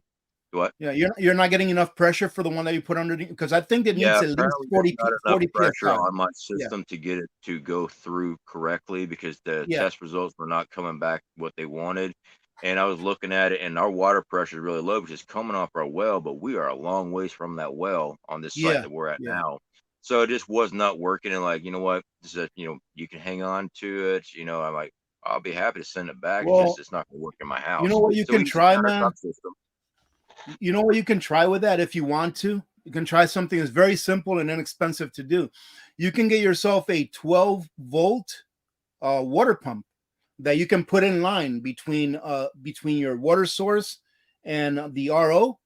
What? Yeah, you're not getting enough pressure for the one that you put underneath, because I think it needs Yeah, at least apparently there's 40 not enough 40 pressure psi. on my Yeah, system to get it to go through correctly because the yeah, test results were not coming back what they wanted. And I was looking at it, and our water pressure is really low, which is coming off our well, but we are a long ways from that well on this site yeah, that we're at yeah. now. So it just was not working. And like, you know what? This is you can hang on to it. I'm like, I'll be happy to send it back. Well, It's not going to work in my you know house. what you So we can use a try, man? countertop system. You know what you can try with that if you want to? You can try something that's very simple and inexpensive to do. You can get yourself a 12-volt water pump that you can put in line between your water source and the RO.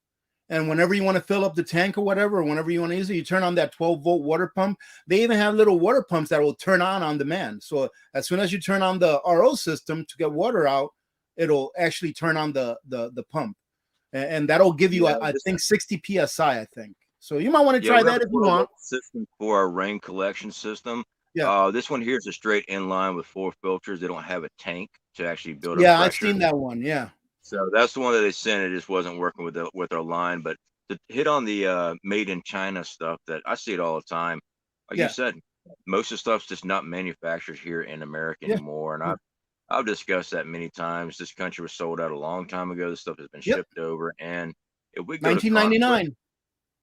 And whenever you want to fill up the tank or whatever, or whenever you want to use it, you turn on that 12-volt water pump. They even have little water pumps that will turn on demand. So as soon as you turn on the RO system to get water out, it'll actually turn on the pump. And that'll give you, Yeah, I think, 60 psi, I think. So you might want to Yeah, try we have that a if you 12 want. volt system for our rain collection system. Yeah. This one here is a straight inline with 4 filters. They don't have a tank to actually build up Yeah, I've pressure. seen that one. Yeah. So that's the one that they sent. It just wasn't working with our line. But to hit on the made in China stuff, that I see it all the time. Like you Yeah. said, most of the stuff's just not manufactured here in America Yeah. anymore. And Yeah. I've discussed that many times. This country was sold out a long time ago. This stuff has been Yep. shipped over. And if we go to conflict, 1999.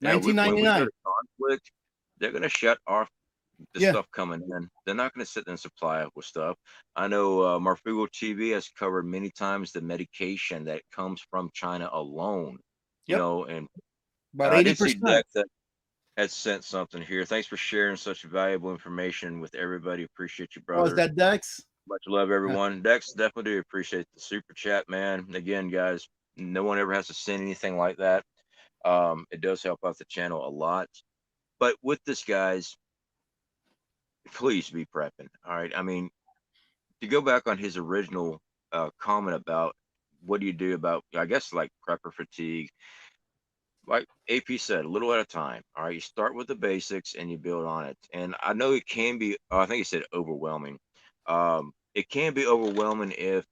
yeah, when we go 1999. to conflict, they're going to shut off the Yeah. stuff coming in. They're not going to sit there and supply us with stuff. I know Marfugo TV has covered many times the medication that comes from China alone. Yep. And About I did see 80%. Dex that had sent something here. Thanks for sharing such valuable information with everybody. Appreciate you, Oh, is brother. that Dex? Much love, Yeah. everyone. Dex, definitely do appreciate the super chat, man. Again, guys, no one ever has to send anything like that. It does help out the channel a lot. But with this, guys, please be prepping. All right. I mean, to go back on his original comment about what do you do about, I guess, like prepper fatigue, like AP said, a little at a time. All right. You start with the basics and you build on it. And I know it can be, I think he said overwhelming. It can be overwhelming if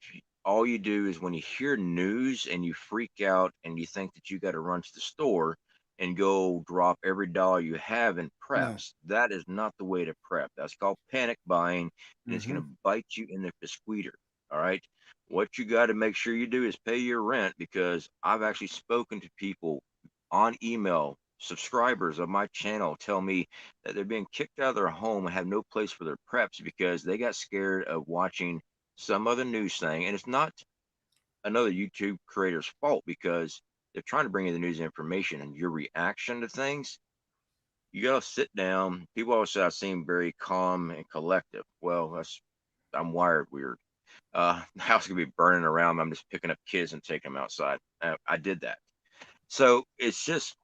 all you do is when you hear news and you freak out and you think that you got to run to the store and go drop every dollar you have in No. preps. That is not the way to prep. That's called panic buying, and it's going Mm-hmm. to bite you in the squeater. All right. What you got to make sure you do is pay your rent, because I've actually spoken to people on email, subscribers of my channel, tell me that they're being kicked out of their home and have no place for their preps because they got scared of watching some other news thing. And it's not another YouTube creator's fault, because they're trying to bring you the news information, and your reaction to things, you got to sit down. People always say I seem very calm and collective. Well, I'm wired weird. The house could be burning around me. I'm just picking up kids and taking them outside. I did that. So it's just,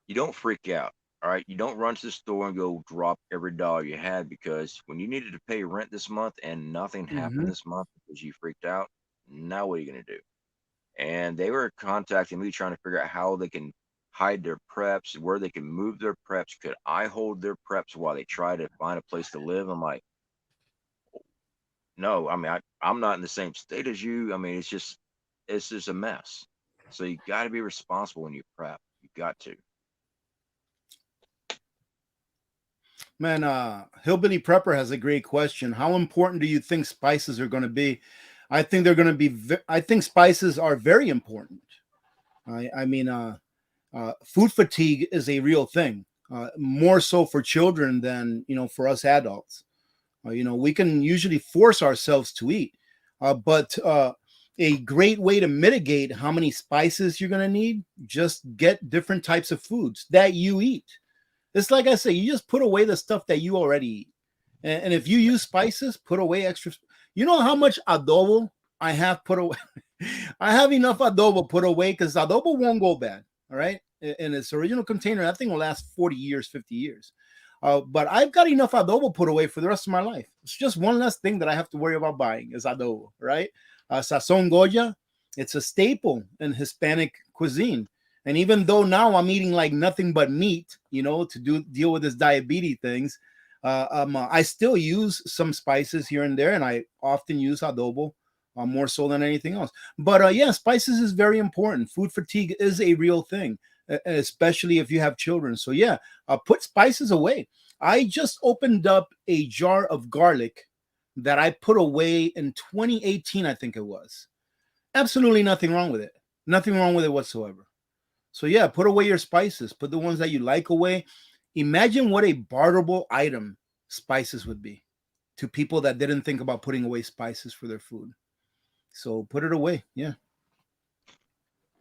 you don't freak out. All right. You don't run to the store and go drop every dollar you had, because when you needed to pay rent this month and nothing happened Mm-hmm. this month because you freaked out, now what are you going to do? And they were contacting me trying to figure out how they can hide their preps, where they can move their preps. Could I hold their preps while they try to find a place to live? I'm like, no, I mean, I'm not in the same state as you. I mean, it's just a mess. So you got to be responsible when you prep. You got to. Man, Hillbilly Prepper has a great question. How important do you think spices are going to be? I think they're going to be. I think spices are very important. I mean, food fatigue is a real thing, more so for children than for us adults. We can usually force ourselves to eat, but a great way to mitigate how many spices you're going to need, just get different types of foods that you eat. It's like I say, you just put away the stuff that you already eat. And if you use spices, put away extra. You know how much adobo I have put away? I have enough adobo put away because adobo won't go bad. All right. In its original container, that thing will last 40 years, 50 years. But I've got enough adobo put away for the rest of my life. It's just one less thing that I have to worry about buying is adobo, right? Sazon Goya, it's a staple in Hispanic cuisine. And even though now I'm eating like nothing but meat, to deal with this diabetes things, I still use some spices here and there, and I often use adobo more so than anything else. But yeah, spices is very important. Food fatigue is a real thing, especially if you have children. So yeah, put spices away. I just opened up a jar of garlic that I put away in 2018, I think it was. Absolutely nothing wrong with it. Nothing wrong with it whatsoever. So yeah, put away your spices. Put the ones that you like away. Imagine what a barterable item spices would be to people that didn't think about putting away spices for their food. So put it away. Yeah.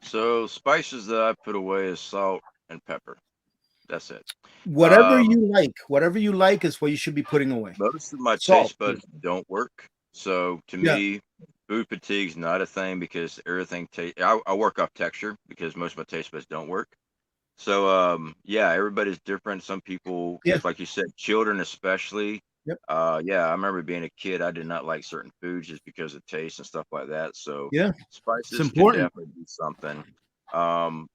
So spices that I put away is salt and pepper. That's it. Whatever you like is what you should be putting away. Most of my Salt. taste buds don't work. So to Yeah. me, food fatigue is not a thing, because everything I work off texture, because most of my taste buds don't work. So yeah, everybody's different. Some people, Yeah. just like you said, children especially. Yep. Yeah, I remember being a kid, I did not like certain foods just because of taste and stuff like that. So Yeah. It's spices can important. definitely be something. Um,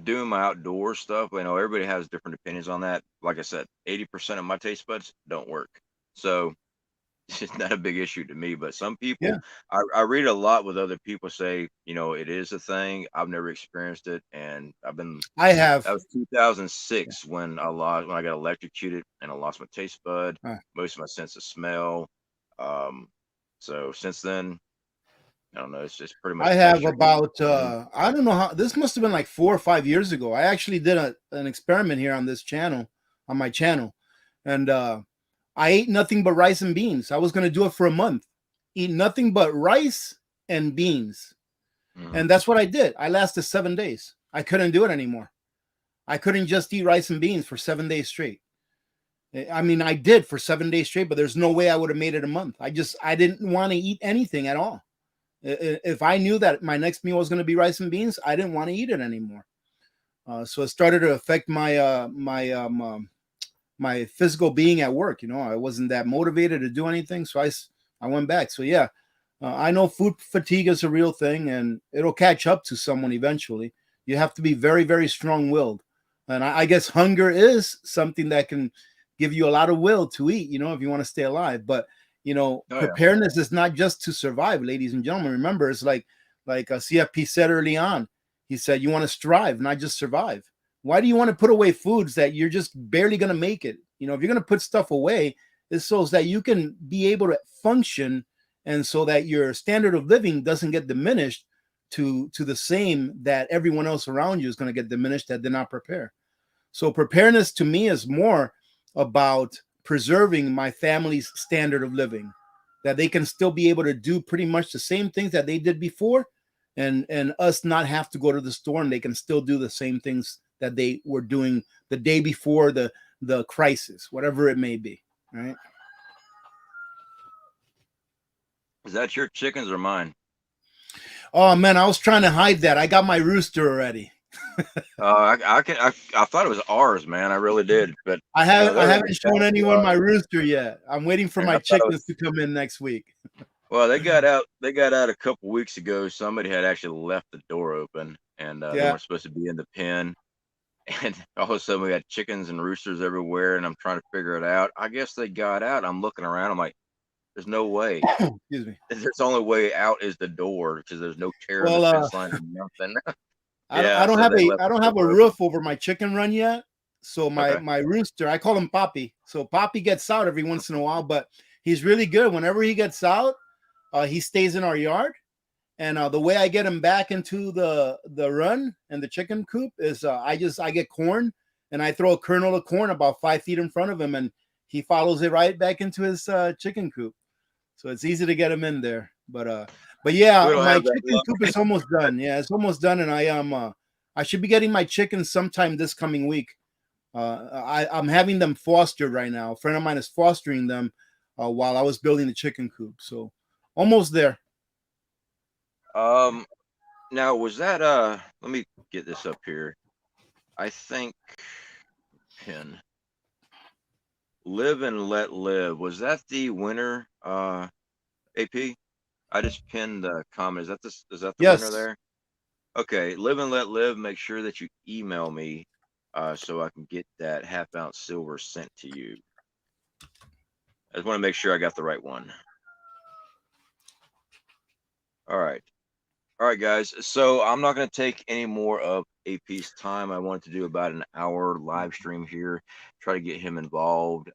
Doing my outdoor stuff, everybody has different opinions on that. Like I said, 80% of my taste buds don't work. So it's not a big issue to me, but some Yeah. people, I read a lot with other people say, it is a thing. I've never experienced it. And I have. that was 2006 when when I got electrocuted and I lost my taste bud, Uh, most of my sense of smell. So since then, I don't know. It's just pretty I much have texture. about I don't know how this must have been like 4 or 5 years ago. I actually did an experiment here on this channel, on my channel, and I ate nothing but rice and beans. I was going to do it for a month, eat nothing but rice and beans, Mhm. and that's what I did. I lasted 7 days. I couldn't do it anymore. I couldn't just eat rice and beans for 7 days straight. I mean, I did for 7 days straight, but there's no way I would have made it a month. I didn't want to eat anything at all. If I knew that my next meal was going to be rice and beans, I didn't want to eat it anymore. So it started to affect my physical being at work. I wasn't that motivated to do anything, so I went back. So yeah, I know food fatigue is a real thing, and it'll catch up to someone eventually. You have to be very, very strong-willed, and I guess hunger is something that can give you a lot of will to eat. If you want to stay alive, but Oh yeah. preparedness is not just to survive, ladies and gentlemen. Remember, it's like CFP said early on. He said you want to strive, not just survive. Why do you want to put away foods that you're just barely going to make it? If you're going to put stuff away, it's so that you can be able to function and so that your standard of living doesn't get diminished to the same that everyone else around you is going to get diminished that did not prepare. So preparedness to me is more about preserving my family's standard of living, that they can still be able to do pretty much the same things that they did before, and us not have to go to the store, and they can still do the same things that they were doing the day before the crisis, whatever it may be, right? Is that your chickens or mine? Oh man, I was trying to hide that. I got my rooster already. I thought it was ours, man. I really did, but I haven't shown anyone my rooster yet. I'm waiting for my chickens to come in next week. Well, they got out a couple weeks ago. Somebody had actually left the door open, and they weren't supposed to be in the pen. And all of a sudden, we got chickens and roosters everywhere, and I'm trying to figure it out. I guess they got out. I'm looking around. I'm like, there's no way. Excuse me. There's only way out is the door, because there's no tear in the fence line or nothing. I don't have a roof over my chicken run yet. So my rooster, I call him Poppy. So Poppy gets out every once in a while, but he's really good. Whenever he gets out, he stays in our yard. And the way I get him back into the run and the chicken coop is I get corn, and I throw a kernel of corn about 5 feet in front of him, and he follows it right back into his chicken coop. So it's easy to get him in there. But yeah, my chicken coop is almost done. Yeah, it's almost done, and I should be getting my chickens sometime this coming week. I'm having them fostered right now. A friend of mine is fostering them while I was building the chicken coop. So almost there. Now was that let me get this up here. I think pin live and let live. Was that the winner, AP? I just pinned the comment. Is that the winner there? Okay, live and let live. Make sure that you email me so I can get that half-ounce silver sent to you. I just want to make sure I got the right one. All right, guys. So I'm not going to take any more of AP's time. I wanted to do about an hour live stream here, try to get him involved.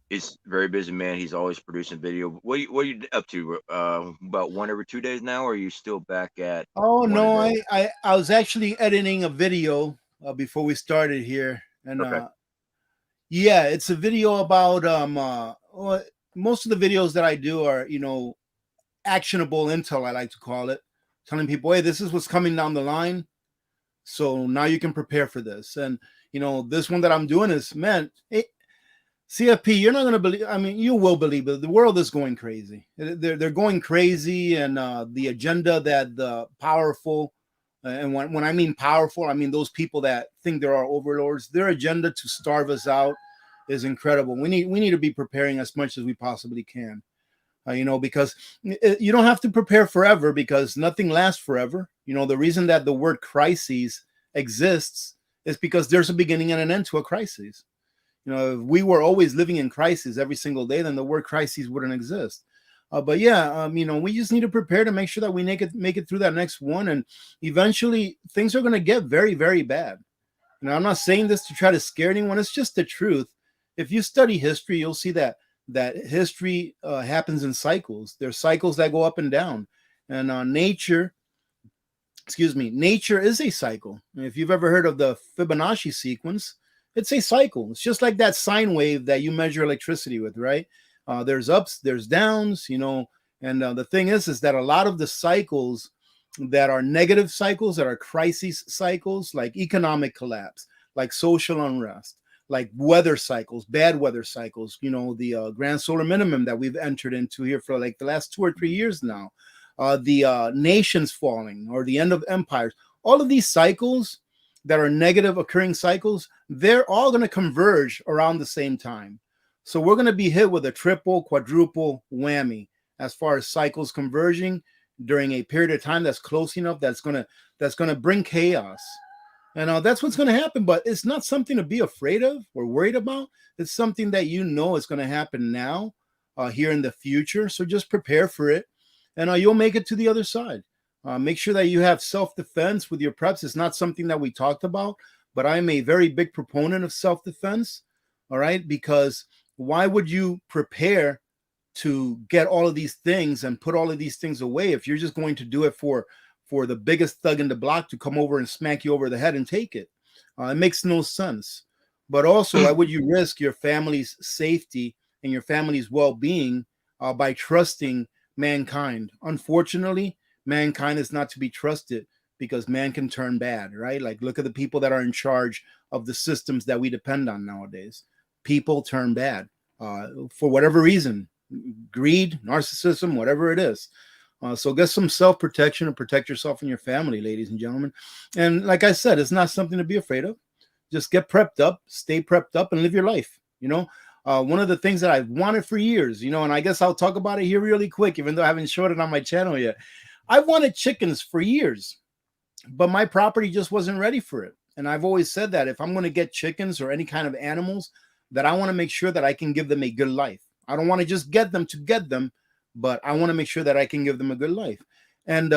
He's a very busy man. He's always producing video. What are you up to? About one every 2 days now, or are you still back at? Oh no, I was actually editing a video before we started here, and yeah, it's a video about most of the videos that I do are actionable intel, I like to call it, telling people, hey, this is what's coming down the line, so now you can prepare for this. And this one that I'm doing is, man, hey, CFP, you're not going to believe, I mean, you will believe it. The world is going crazy. They're going crazy, and the agenda that the powerful, and when I mean powerful, I mean those people that think there are overlords, their agenda to starve us out is incredible. We need to be preparing as much as we possibly can, because you don't have to prepare forever, because nothing lasts forever. The reason that the word crises exists is because there's a beginning and an end to a crisis. If we were always living in crisis every single day, then the word crises wouldn't exist. But yeah, we just need to prepare to make sure that we make it through that next one. And eventually things are going to get very, very bad. I'm not saying this to try to scare anyone. It's just the truth. If you study history, you'll see that history happens in cycles. There's cycles that go up and down. And nature is a cycle. If you've ever heard of the Fibonacci sequence, it's a cycle. It's just like that sine wave that you measure electricity with, right? There's ups, there's downs, and the thing is that a lot of the cycles that are negative cycles, that are crisis cycles, like economic collapse, like social unrest, like weather cycles, bad weather cycles, the grand solar minimum that we've entered into here for like the last 2 or 3 years now, the nations falling, or the end of empires, all of these cycles that are negative occurring cycles, they're all going to converge around the same time. So we're going to be hit with a triple, quadruple whammy as far as cycles converging during a period of time that's close enough that's going to bring chaos. And that's what's going to happen. But it's not something to be afraid of or worried about. It's something that is going to happen now, here in the future. So just prepare for it, and you'll make it to the other side. Make sure that you have self-defense with your preps. It's not something that we talked about, but I'm a very big proponent of self-defense. All right, because why would you prepare to get all of these things and put all of these things away if you're just going to do it for the biggest thug in the block to come over and smack you over the head and take it. It makes no sense. But also, why would you risk your family's safety and your family's well-being by trusting mankind? Unfortunately, mankind is not to be trusted because man can turn bad, right? Like, look at the people that are in charge of the systems that we depend on nowadays. People turn bad for whatever reason, greed, narcissism, whatever it is. So get some self-protection and protect yourself and your family, ladies and gentlemen. And like I said, it's not something to be afraid of. Just get prepped up, stay prepped up, and live your life. One of the things that I've wanted for years, and I guess I'll talk about it here really quick, even though I haven't showed it on my channel yet. I've wanted chickens for years, but my property just wasn't ready for it. And I've always said that if I'm going to get chickens or any kind of animals, that I want to make sure that I can give them a good life. I don't want to just get them to get them, but I want to make sure that I can give them a good life. And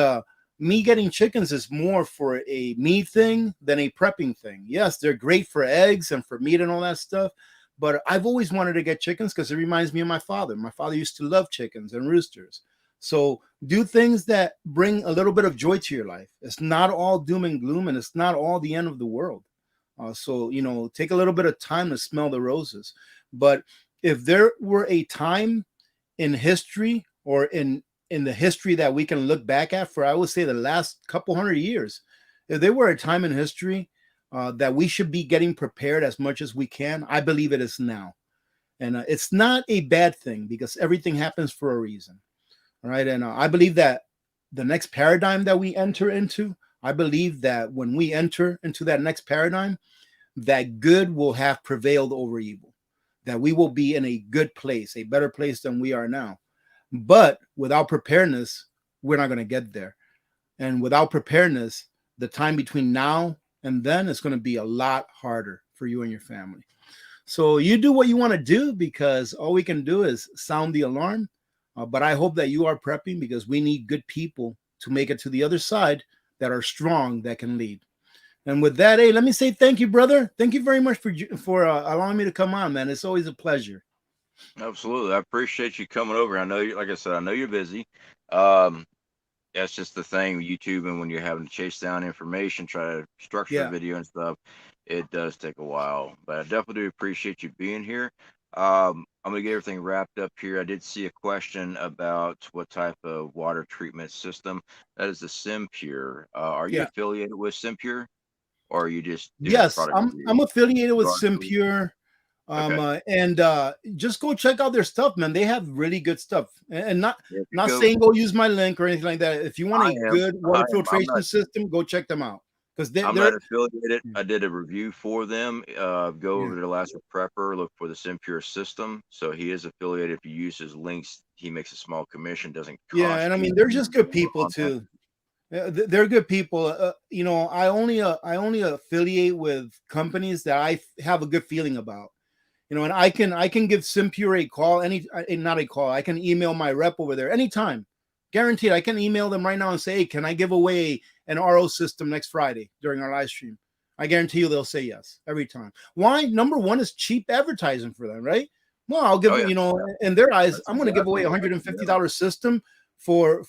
me getting chickens is more for a meat thing than a prepping thing. Yes, they're great for eggs and for meat and all that stuff, but I've always wanted to get chickens because it reminds me of my father. My father used to love chickens and roosters. So do things that bring a little bit of joy to your life. It's not all doom and gloom, and it's not all the end of the world. So take a little bit of time to smell the roses. But if there were a time in history or in the history that we can look back at for, I would say, the last couple hundred years, if there were a time in history that we should be getting prepared as much as we can, I believe it is now. And it's not a bad thing because everything happens for a reason. All right. And I believe that the next paradigm that we enter into, I believe that when we enter into that next paradigm, that good will have prevailed over evil, that we will be in a good place, a better place than we are now. But without preparedness, we're not going to get there. And without preparedness, the time between now and then is going to be a lot harder for you and your family. So you do what you want to do, because all we can do is sound the alarm. But I hope that you are prepping, because we need good people to make it to the other side that are strong, that can lead. And with that, hey, let me say thank you, brother. Thank you very much for allowing me to come on, man. It's always a pleasure. Absolutely. I appreciate you coming over. I know you, like I said, I know you're busy. That's just the thing with YouTube, and when you're having to chase down information, try to structure a video and stuff, it does take a while. But I definitely do appreciate you being here. I'm gonna get everything wrapped up here. I did see a question about what type of water treatment system. That is the SimPure. Are you affiliated with SimPure, or are you just doing Yes, product reviews? I'm affiliated with SimPure. And just go check out their stuff, man. They have really good stuff. And not saying go use my link or anything like that. If you want a good water filtration system, go check them out. Because I'm not affiliated. I did a review for them. Go over to the Last Prepper, look for the SimPure system. So he is affiliated. If you use his links, he makes a small commission. Doesn't cost. Yeah, and I mean they're just good people too. They're good people. I only affiliate with companies that I have a good feeling about. And I can give SimPure a call, not a call. I can email my rep over there anytime. Guaranteed. I can email them right now and say, hey, can I give away an RO system next Friday during our live stream? I guarantee you they'll say yes every time. Why? Number one is cheap advertising for them, right? Well, I'll give in their eyes, I'm going to give away a $150 system for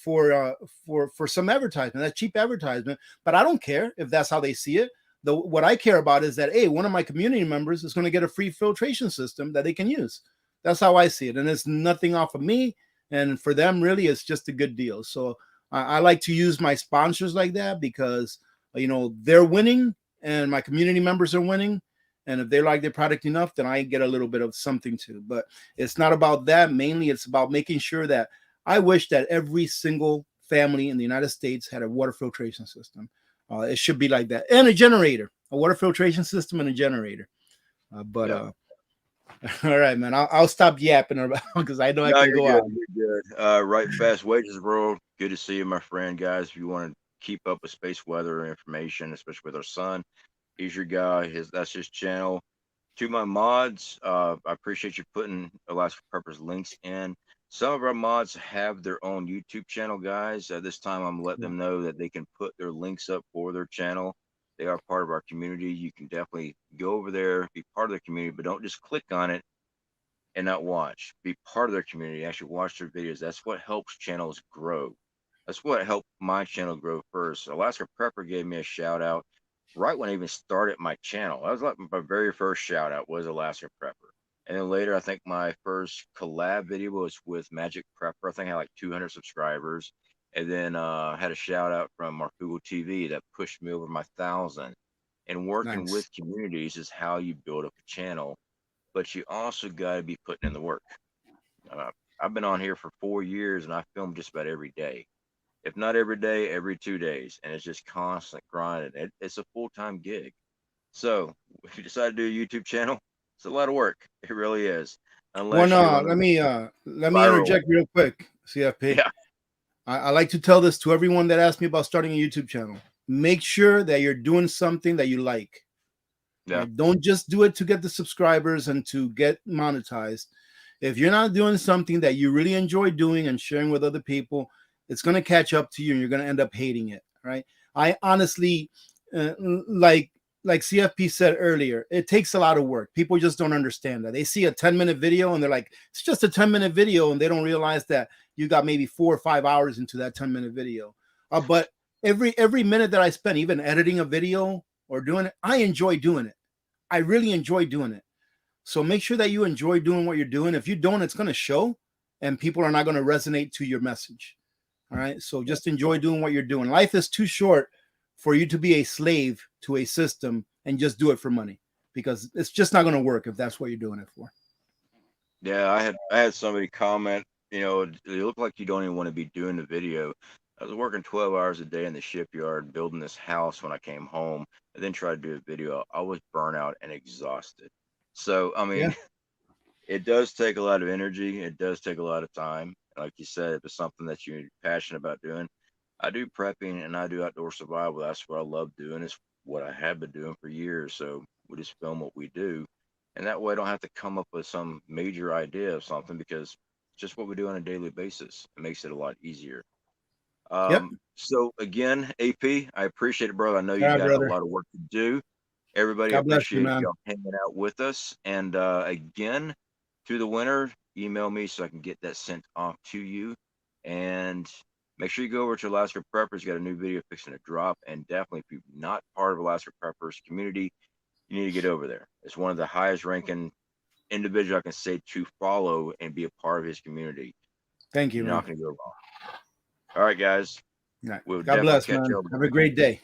some advertisement. That's cheap advertisement, but I don't care if that's how they see it. What I care about is that, hey, one of my community members is going to get a free filtration system that they can use. That's how I see it. And it's nothing off of me. And for them, really, it's just a good deal. So I like to use my sponsors like that because, they're winning and my community members are winning. And if they like their product enough, then I get a little bit of something too. But it's not about that. Mainly, it's about making sure that I wish that every single family in the United States had a water filtration system. It should be like that. And a generator, a water filtration system and a generator. All right, man. I'll stop yapping around because I know I can go on. You're good. Right Fast Wages World. Good to see you, my friend, guys. If you want to keep up with space weather information, especially with our son, he's your guy. That's his channel. To my mods, I appreciate you putting Alaska Preppers links in. Some of our mods have their own YouTube channel, guys. At this time, I'm letting them know that they can put their links up for their channel. They are part of our community. You can definitely go over there, be part of the community, but don't just click on it and not watch. Be part of their community. Actually watch their videos. That's what helps channels grow. That's what helped my channel grow first. Alaska Prepper gave me a shout out right when I even started my channel. That was like my very first shout out was Alaska Prepper. And then later, I think my first collab video was with Magic Prepper. I think I had like 200 subscribers. And then had a shout out from Marfugo TV that pushed me over my 1,000. And working Nice. with communities is how you build up a channel, but you also got to be putting in the work. I've been on here for 4 years and I film just about every day. If not every day, every 2 days. And it's just constant grinding. It's a full-time gig. So if you decide to do a YouTube channel, it's a lot of work. It really is. Well, Unless you no, want to let me viral. interject real quick, CFP. Yeah. I like to tell this to everyone that asks me about starting a YouTube channel. Make sure that you're doing something that you like. Yeah. Right? Don't just do it to get the subscribers and to get monetized. If you're not doing something that you really enjoy doing and sharing with other people, it's going to catch up to you and you're going to end up hating it. Right? I honestly, like CFP said earlier, it takes a lot of work. People just don't understand that. They see a 10-minute video and they're like, it's just a 10-minute video. And they don't realize that you got maybe 4 or 5 hours into that 10-minute video. But every minute that I spend, even editing a video or doing it, I enjoy doing it. I really enjoy doing it. So make sure that you enjoy doing what you're doing. If you don't, it's going to show and people are not going to resonate to your message. All right. So just enjoy doing what you're doing. Life is too short for you to be a slave to a system and just do it for money, because it's just not going to work if that's what you're doing it for. Yeah, I had somebody comment, you look like you don't even want to be doing the video. I was working 12 hours a day in the shipyard building this house when I came home and then tried to do a video. I was burnt out and exhausted. So, I mean, Yeah. it does take a lot of energy. It does take a lot of time. Like you said, if it's something that you're passionate about doing, I do prepping and I do outdoor survival. That's what I love doing. It's what I have been doing for years. So we just film what we do. And that way I don't have to come up with some major idea of something because it's just what we do on a daily basis. It makes it a lot easier. Yep. So again, AP, I appreciate it, brother. I know All you right, got a brother. lot of work to do. Everybody, I God bless you, appreciate man. y'all hanging out with us. And again, through the winter, email me so I can get that sent off to you. And make sure you go over to Alaska Preppers. You got a new video fixing to drop. And definitely, if you're not part of Alaska Preppers community, you need to get over there. It's one of the highest ranking individuals I can say to follow and be a part of his community. Thank you, You're man. not going to go wrong. All right, guys. All right. We'll God definitely bless, catch man. you. Have a great day.